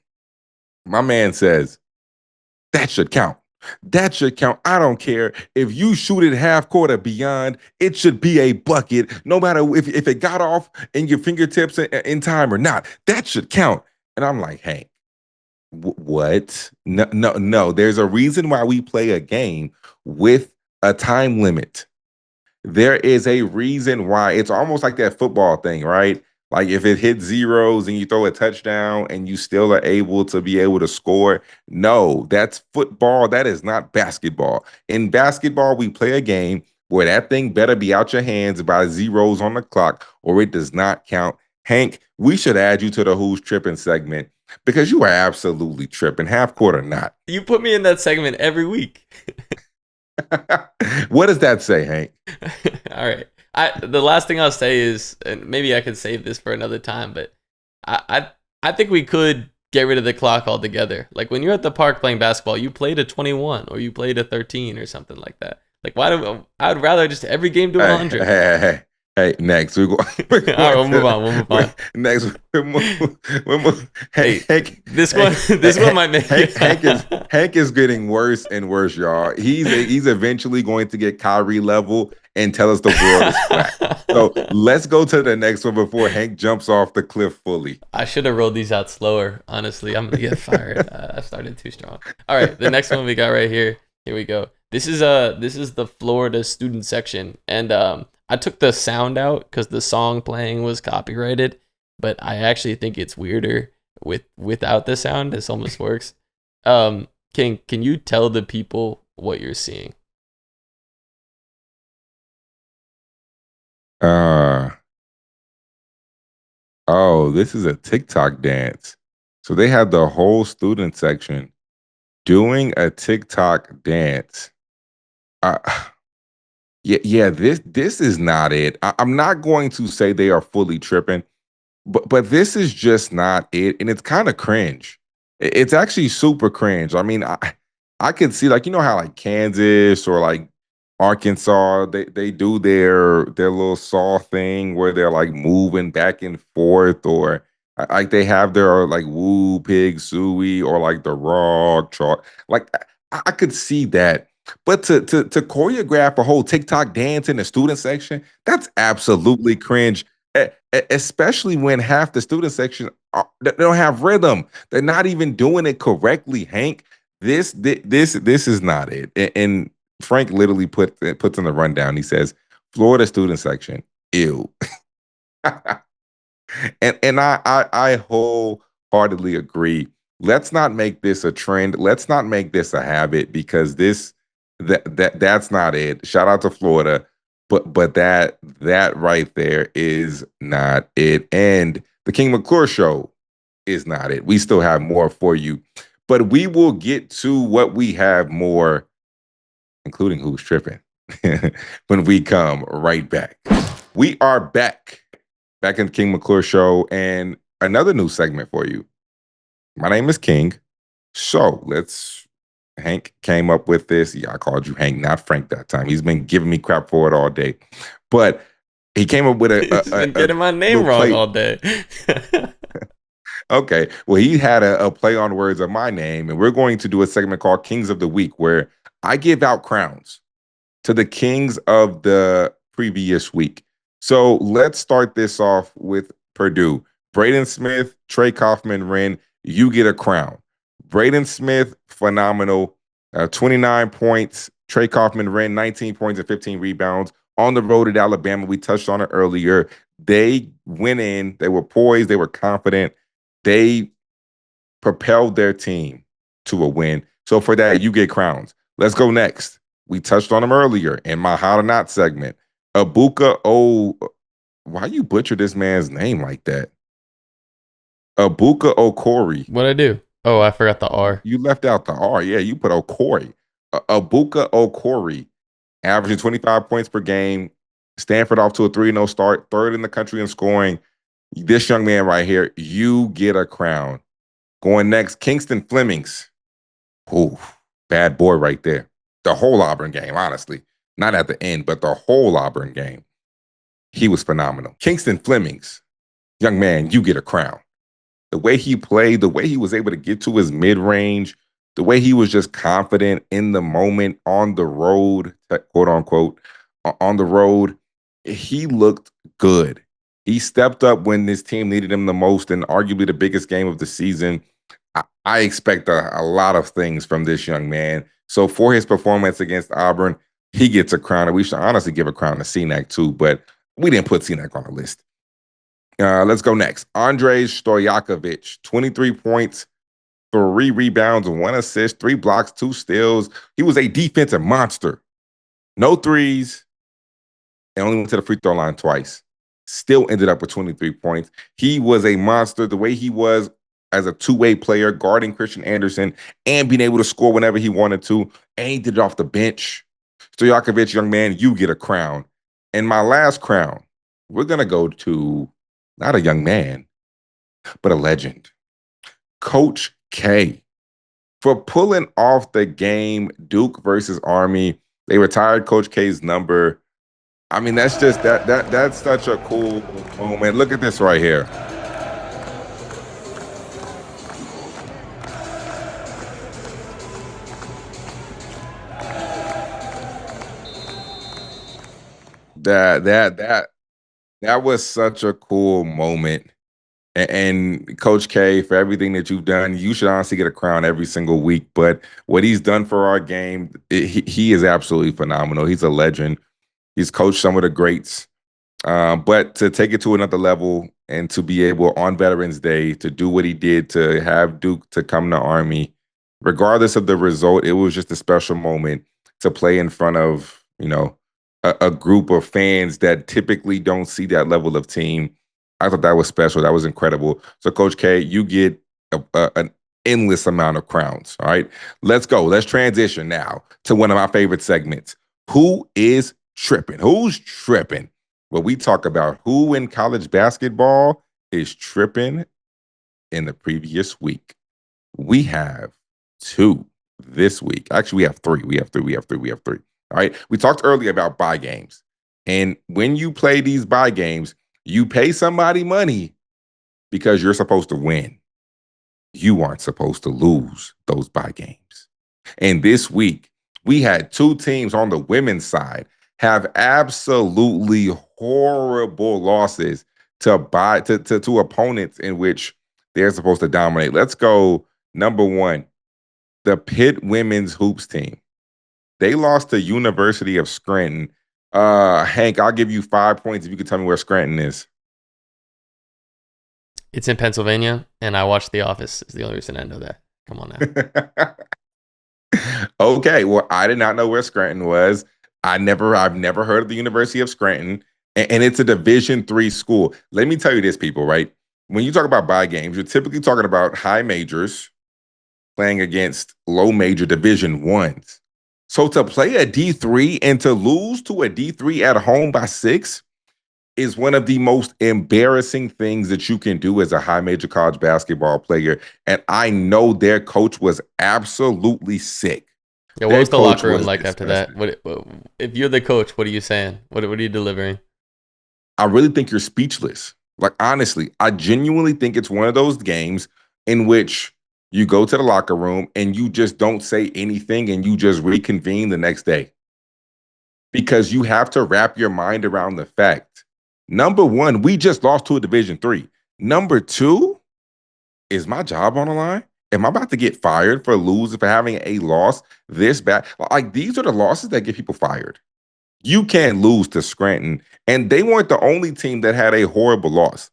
my man says, that should count. That should count. I don't care. If you shoot it half court or beyond, it should be a bucket, no matter if it got off in your fingertips in time or not. That should count. And I'm like, Hank, what? No. There's a reason why we play a game with a time limit. There is a reason why. It's almost like that football thing, right? Like if it hits zeros and you throw a touchdown and you still are able to score. No, that's football. That is not basketball. In basketball, we play a game where that thing better be out your hands by zeros on the clock or it does not count. Hank, we should add you to the Who's Trippin' segment because you are absolutely tripping, half court or not. You put me in that segment every week. What does that say, Hank? All right. The last thing I'll say is, and maybe I could save this for another time, but I think we could get rid of the clock altogether. Like when you're at the park playing basketball, you play to 21 or you play to 13 or something like that. Like I'd rather just every game do 100. Hey. Hey, next we go. All We're right, going we'll move to on. We'll move on. next. Hey, Hank, this one, Hank, this one might make you. Hank is getting worse and worse, y'all. He's eventually going to get Kyrie level and tell us the world is flat. So let's go to the next one before Hank jumps off the cliff fully. I should have rolled these out slower. Honestly, I'm gonna get fired. I started too strong. All right, the next one we got right here. Here we go. This is the Florida student section, and I took the sound out because the song playing was copyrighted, but I actually think it's weirder without the sound. This almost works. King, can you tell the people what you're seeing? Uh oh, this is a TikTok dance. So they had the whole student section doing a TikTok dance. Uh, yeah. This is not it. I'm not going to say they are fully tripping, but this is just not it, and it's kind of cringe. It's actually super cringe. I mean, I could see, like, you know how like Kansas or like Arkansas, they do their little saw thing where they're like moving back and forth, or like they have their like woo pig suey or like the rock chalk. Like I could see that. But to choreograph a whole TikTok dance in the student section, that's absolutely cringe. Especially when half the student section they don't have rhythm. They're not even doing it correctly, Hank. This is not it. And Frank literally puts in the rundown. He says, Florida student section, ew. And I wholeheartedly agree. Let's not make this a trend. Let's not make this a habit, because that's not it. Shout out to Florida, but that right there is not it. And the King McClure Show is not it. We still have more for you, but we will get to what we have more, including who's tripping, when we come right back. We are back in the King McClure Show, and another new segment for you. My name is King. So Hank came up with this. Yeah, I called you Hank, not Frank that time. He's been giving me crap for it all day. But he came up with He's been getting my name little wrong play. all day. Okay. Well, he had a play on words of my name, and we're going to do a segment called Kings of the Week, where I give out crowns to the kings of the previous week. So let's start this off with Purdue. Braden Smith, Trey Kaufman-Renn, you get a crown. Braden Smith, phenomenal. 29 points. Trey Kaufman-Renn, 19 points and 15 rebounds. On the road at Alabama, we touched on it earlier. They went in, they were poised, they were confident. They propelled their team to a win. So for that, you get crowns. Let's go next. We touched on him earlier in my How to Not segment. Abuka O. Why you butcher this man's name like that? Abuka Okori. What'd I do? Oh, I forgot the R. You left out the R. Yeah, you put Okori. Abuka Okori, averaging 25 points per game. Stanford off to a 3-0 start, third in the country in scoring. This young man right here, you get a crown. Going next, Kingston Flemings. Ooh, bad boy right there. The whole Auburn game, honestly. Not at the end, but the whole Auburn game. He was phenomenal. Kingston Flemings, young man, you get a crown. The way he played, the way he was able to get to his mid-range, the way he was just confident in the moment on the road, quote unquote, on the road, he looked good. He stepped up when this team needed him the most, and arguably the biggest game of the season. I expect a lot of things from this young man. So for his performance against Auburn, he gets a crown. And we should honestly give a crown to CNAC too, but we didn't put CNAC on the list. Let's go next. Andrej Stojakovic, 23 points, 3 rebounds, 1 assist, 3 blocks, 2 steals. He was a defensive monster. No threes, and only went to the free throw line twice. Still ended up with 23 points. He was a monster. The way he was as a two-way player, guarding Christian Anderson and being able to score whenever he wanted to, and he did it off the bench. Stojakovic, young man, you get a crown. And my last crown, we're going to go to not a young man, but a legend. Coach K. For pulling off the game, Duke versus Army. They retired Coach K's number. I mean, that's just that's such a cool moment. Look at this right here. That that that that was such a cool moment. And Coach K, for everything that you've done, you should honestly get a crown every single week. But what he's done for our game, he is absolutely phenomenal. He's a legend. He's coached some of the greats. But to take it to another level and to be able on Veterans Day to do what he did, to have Duke to come to Army, regardless of the result, it was just a special moment to play in front of, a group of fans that typically don't see that level of team. I thought that was special. That was incredible. So, Coach K, you get an endless amount of crowns. All right, let's go. Let's transition now to one of my favorite segments. Who is tripping? Who's tripping? Well, we talk about who in college basketball is tripping in the previous week. We have two this week. Actually, we have three. We have three. All right. We talked earlier about buy games. And when you play these buy games, you pay somebody money because you're supposed to win. You aren't supposed to lose those buy games. And this week, we had two teams on the women's side have absolutely horrible losses to opponents in which they're supposed to dominate. Let's go. Number one, the Pitt women's hoops team. They lost to University of Scranton. Hank, I'll give you 5 points if you can tell me where Scranton is. It's in Pennsylvania, and I watched The Office. Is the only reason I know that. Come on now. Okay, well, I did not know where Scranton was. I've never heard of the University of Scranton, and it's a Division III school. Let me tell you this, people, right? When you talk about buy games, you're typically talking about high majors playing against low major Division I's. So to play a D3 and to lose to a D3 at home by 6 is one of the most embarrassing things that you can do as a high major college basketball player. And I know their coach was absolutely sick. Yeah, what was the locker room like after that? What if you're the coach, what are you saying? What are you delivering? I really think you're speechless. Like, honestly, I genuinely think it's one of those games in which you go to the locker room and you just don't say anything and you just reconvene the next day. Because you have to wrap your mind around the fact, number one, we just lost to a Division III. Number two, is my job on the line? Am I about to get fired for having a loss this bad? Like, these are the losses that get people fired. You can't lose to Scranton. And they weren't the only team that had a horrible loss.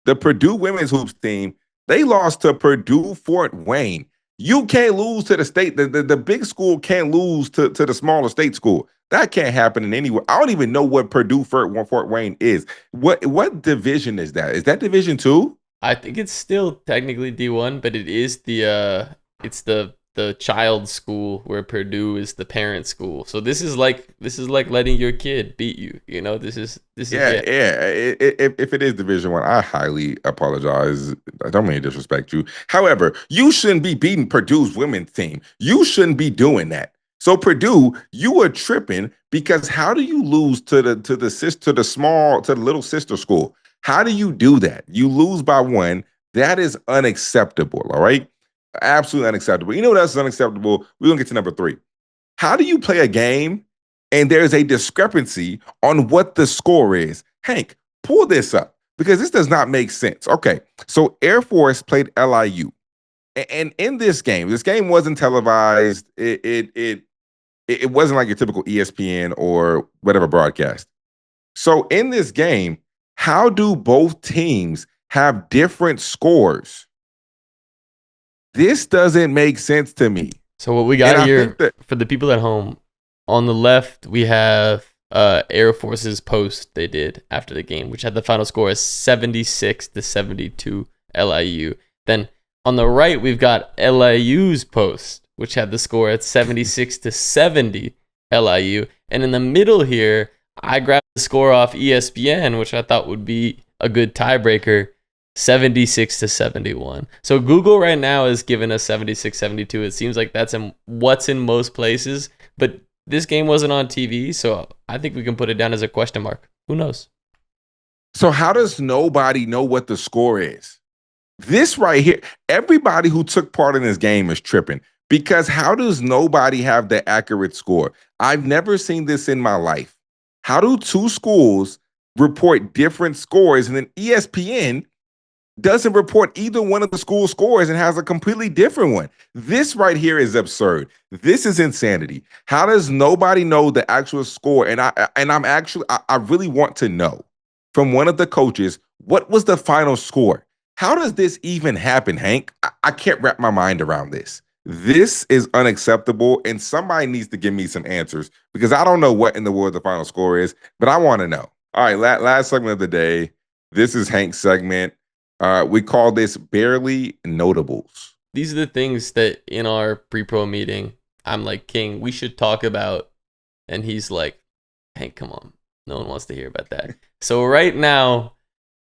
The Purdue women's hoops team, they lost to Purdue Fort Wayne. You can't lose to the state. The big school can't lose to the smaller state school. That can't happen in anywhere. I don't even know what Purdue Fort Wayne is. What division is that? Is that Division II? I think it's still technically D1, but it is it's the child school where Purdue is the parent school. So this is like letting your kid beat you. This is yeah. If it is Division I highly apologize. I don't mean to disrespect you. However, you shouldn't be beating Purdue's women's team. You shouldn't be doing that. So Purdue, you are tripping because how do you lose to the little sister school? How do you do that? You lose by 1. That is unacceptable. All right. Absolutely unacceptable. You know what else is unacceptable? We're going to get to number 3. How do you play a game and there's a discrepancy on what the score is? Hank, pull this up because this does not make sense. Okay, so Air Force played LIU. And in this game wasn't televised. It wasn't like your typical ESPN or whatever broadcast. So in this game, how do both teams have different scores? This doesn't make sense to me. So what we got here for the people at home, on the left, we have Air Force's post they did after the game, which had the final score as 76-72 LIU. Then on the right, we've got LIU's post, which had the score at 76-70 LIU. And in the middle here, I grabbed the score off ESPN, which I thought would be a good tiebreaker, 76-71. So Google right now is giving us 76-72. It seems like that's what's in most places, but this game wasn't on TV, so I think we can put it down as a question mark. Who knows? So how does nobody know what the score is? This right here, everybody who took part in this game is tripping because how does nobody have the accurate score? I've never seen this in my life. How do two schools report different scores and then ESPN doesn't report either one of the school scores and has a completely different one? This right here is absurd. This is insanity. How does nobody know the actual score? And I really want to know from one of the coaches, what was the final score? How does this even happen, Hank? I can't wrap my mind around this. This is unacceptable, and somebody needs to give me some answers because I don't know what in the world the final score is, but I want to know. All right, last segment of the day. This is Hank's segment. We call this Barely Notables. These are the things that in our pre-pro meeting, I'm like, King, we should talk about. And he's like, Hank, come on. No one wants to hear about that. So right now,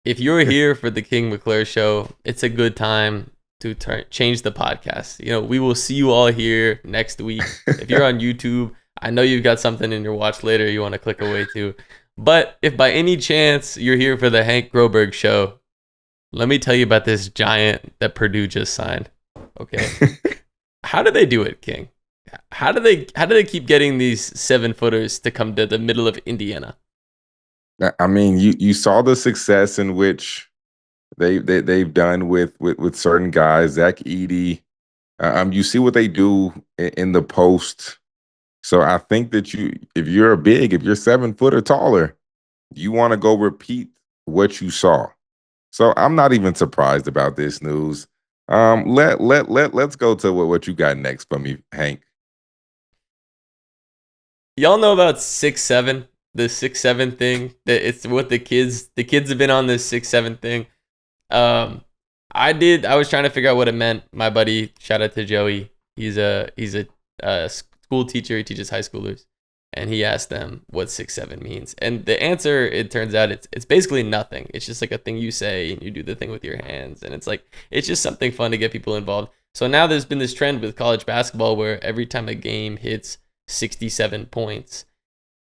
if you're here for the King McClure Show, it's a good time to change the podcast. You know, we will see you all here next week. If you're on YouTube, I know you've got something in your watch later you want to click away to. But if by any chance you're here for the Hank Groberg Show, let me tell you about this giant that Purdue just signed. Okay. How do they do it, King? How do they keep getting these 7-footers to come to the middle of Indiana? I mean, you saw the success in which they've done with certain guys, Zach Edey. You see what they do in the post. So I think that if you're 7 foot or taller, you want to go repeat what you saw. So I'm not even surprised about this news. Let's go to what you got next for me, Hank. Y'all know about 6'7", the 6'7" thing. That it's what the kids have been on this 6'7" thing. I was trying to figure out what it meant. My buddy, shout out to Joey. He's a school teacher. He teaches high schoolers, and he asked them what 6'7" means. And the answer, it turns out, it's basically nothing. It's just like a thing you say, and you do the thing with your hands, and it's just something fun to get people involved. So now there's been this trend with college basketball where every time a game hits 67 points,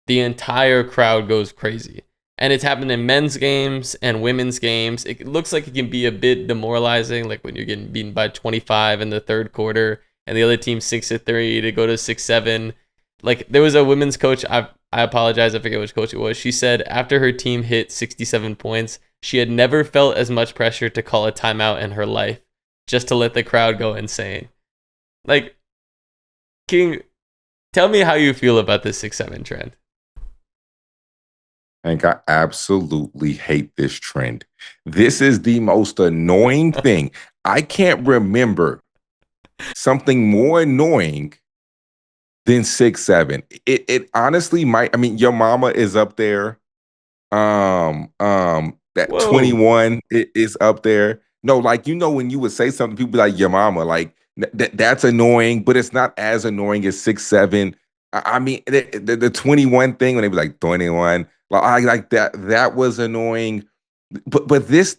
the entire crowd goes crazy. And it's happened in men's games and women's games. It looks like it can be a bit demoralizing, like when you're getting beaten by 25 in the third quarter and the other team 6-3 to go to 6-7. Like, there was a women's coach, I apologize, I forget which coach it was. She said after her team hit 67 points, she had never felt as much pressure to call a timeout in her life, just to let the crowd go insane. Like, King, tell me how you feel about this 6'7" trend. Hank, I absolutely hate this trend. This is the most annoying thing. I can't remember something more annoying than 6'7". It honestly might. I mean, your mama is up there. That Whoa. 21 is up there. No, like, when you would say something, people be like, your mama, like that's annoying, but it's not as annoying as 6'7". I mean, the 21 thing when they be like 21, like that was annoying. But this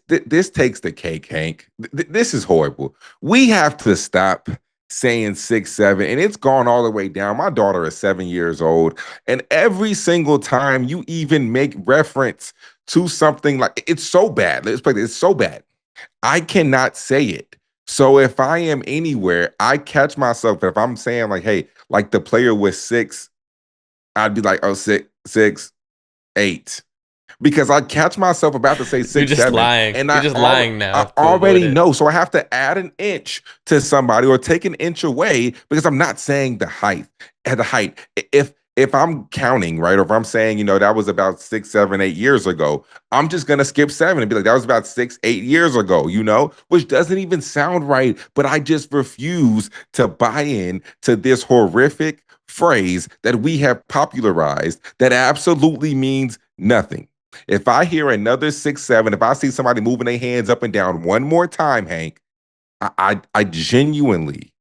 takes the cake, Hank. This is horrible. We have to stop saying 6'7", and it's gone all the way down. My daughter is 7 years old, and every single time you even make reference to something, like, it's so bad. It's so bad. I cannot say it. So if I am anywhere, I catch myself. If I'm saying, like, hey, like the player was 6, I'd be like, oh, 6, 8. Because I catch myself about to say 6, You're just 7. lying. And You're just lying now. I already know. So I have to add an inch to somebody or take an inch away because I'm not saying the height. At the height. If I'm counting, right, or if I'm saying, that was about 6, 7, 8 years ago, I'm just going to skip 7 and be like, that was about 6, 8 years ago, which doesn't even sound right. But I just refuse to buy in to this horrific phrase that we have popularized that absolutely means nothing. If I hear another 6, 7, if I see somebody moving their hands up and down one more time, Hank, I genuinely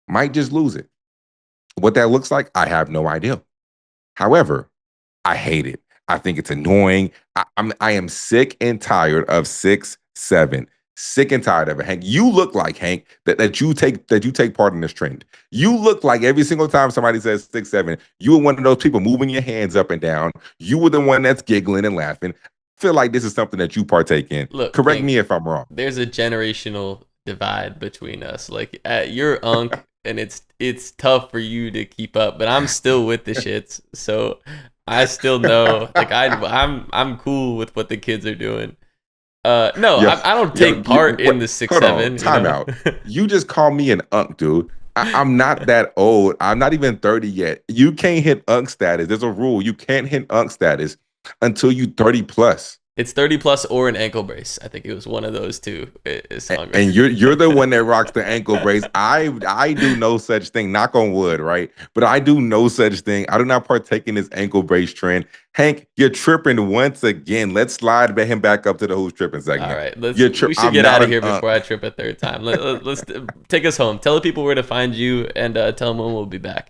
might just lose it. What that looks like, I have no idea. However, I hate it. I think it's annoying. I am sick and tired of 6, 7. Sick and tired of it, Hank. You look like, Hank, that you take part in this trend. You look like every single time somebody says 6'7", you were one of those people moving your hands up and down. You were the one that's giggling and laughing. I feel like this is something that you partake in. Look, correct King, me if I'm wrong. there's a generational divide between us. Like you're unk, and it's tough for you to keep up, but I'm still with the shits. So I still know, like I'm cool with what the kids are doing. No, Yeah, I don't take part in the 6'7". Time out. You just call me an unk, dude. I'm not that old. I'm not even 30 yet. You can't hit unk status. There's a rule. You can't hit unk status until you 30 plus. It's 30 plus or an ankle brace. I think it was one of those two. And you're the one that rocks the ankle brace. I do no such thing. Knock on wood, right? But I do no such thing. I do not partake in this ankle brace trend. Hank, you're tripping once again. Let's slide him back up to the who's tripping segment. All right, we should get out of here before I trip a third time. Let's take us home. Tell the people where to find you, and tell them when we'll be back.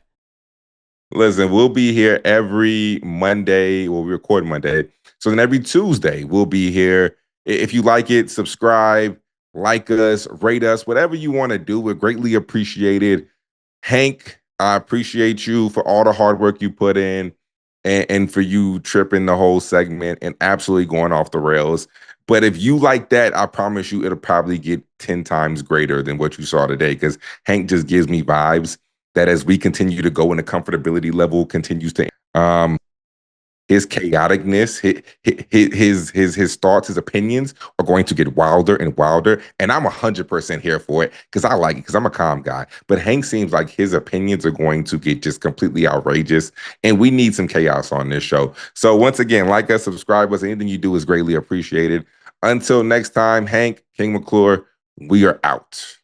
Listen, we'll be here every Monday. Well, we record Monday. So then every Tuesday, we'll be here. If you like it, subscribe, like us, rate us, whatever you want to do. We're greatly appreciated. Hank, I appreciate you for all the hard work you put in and for you tripping the whole segment and absolutely going off the rails. But if you like that, I promise you it'll probably get 10 times greater than what you saw today, because Hank just gives me vibes that as we continue to go and the comfortability level continues to his chaoticness, his thoughts, his opinions are going to get wilder and wilder. And I'm 100% here for it because I like it, because I'm a calm guy. But Hank seems like his opinions are going to get just completely outrageous. And we need some chaos on this show. So once again, like us, subscribe us. Anything you do is greatly appreciated. Until next time, Hank, King McClure, we are out.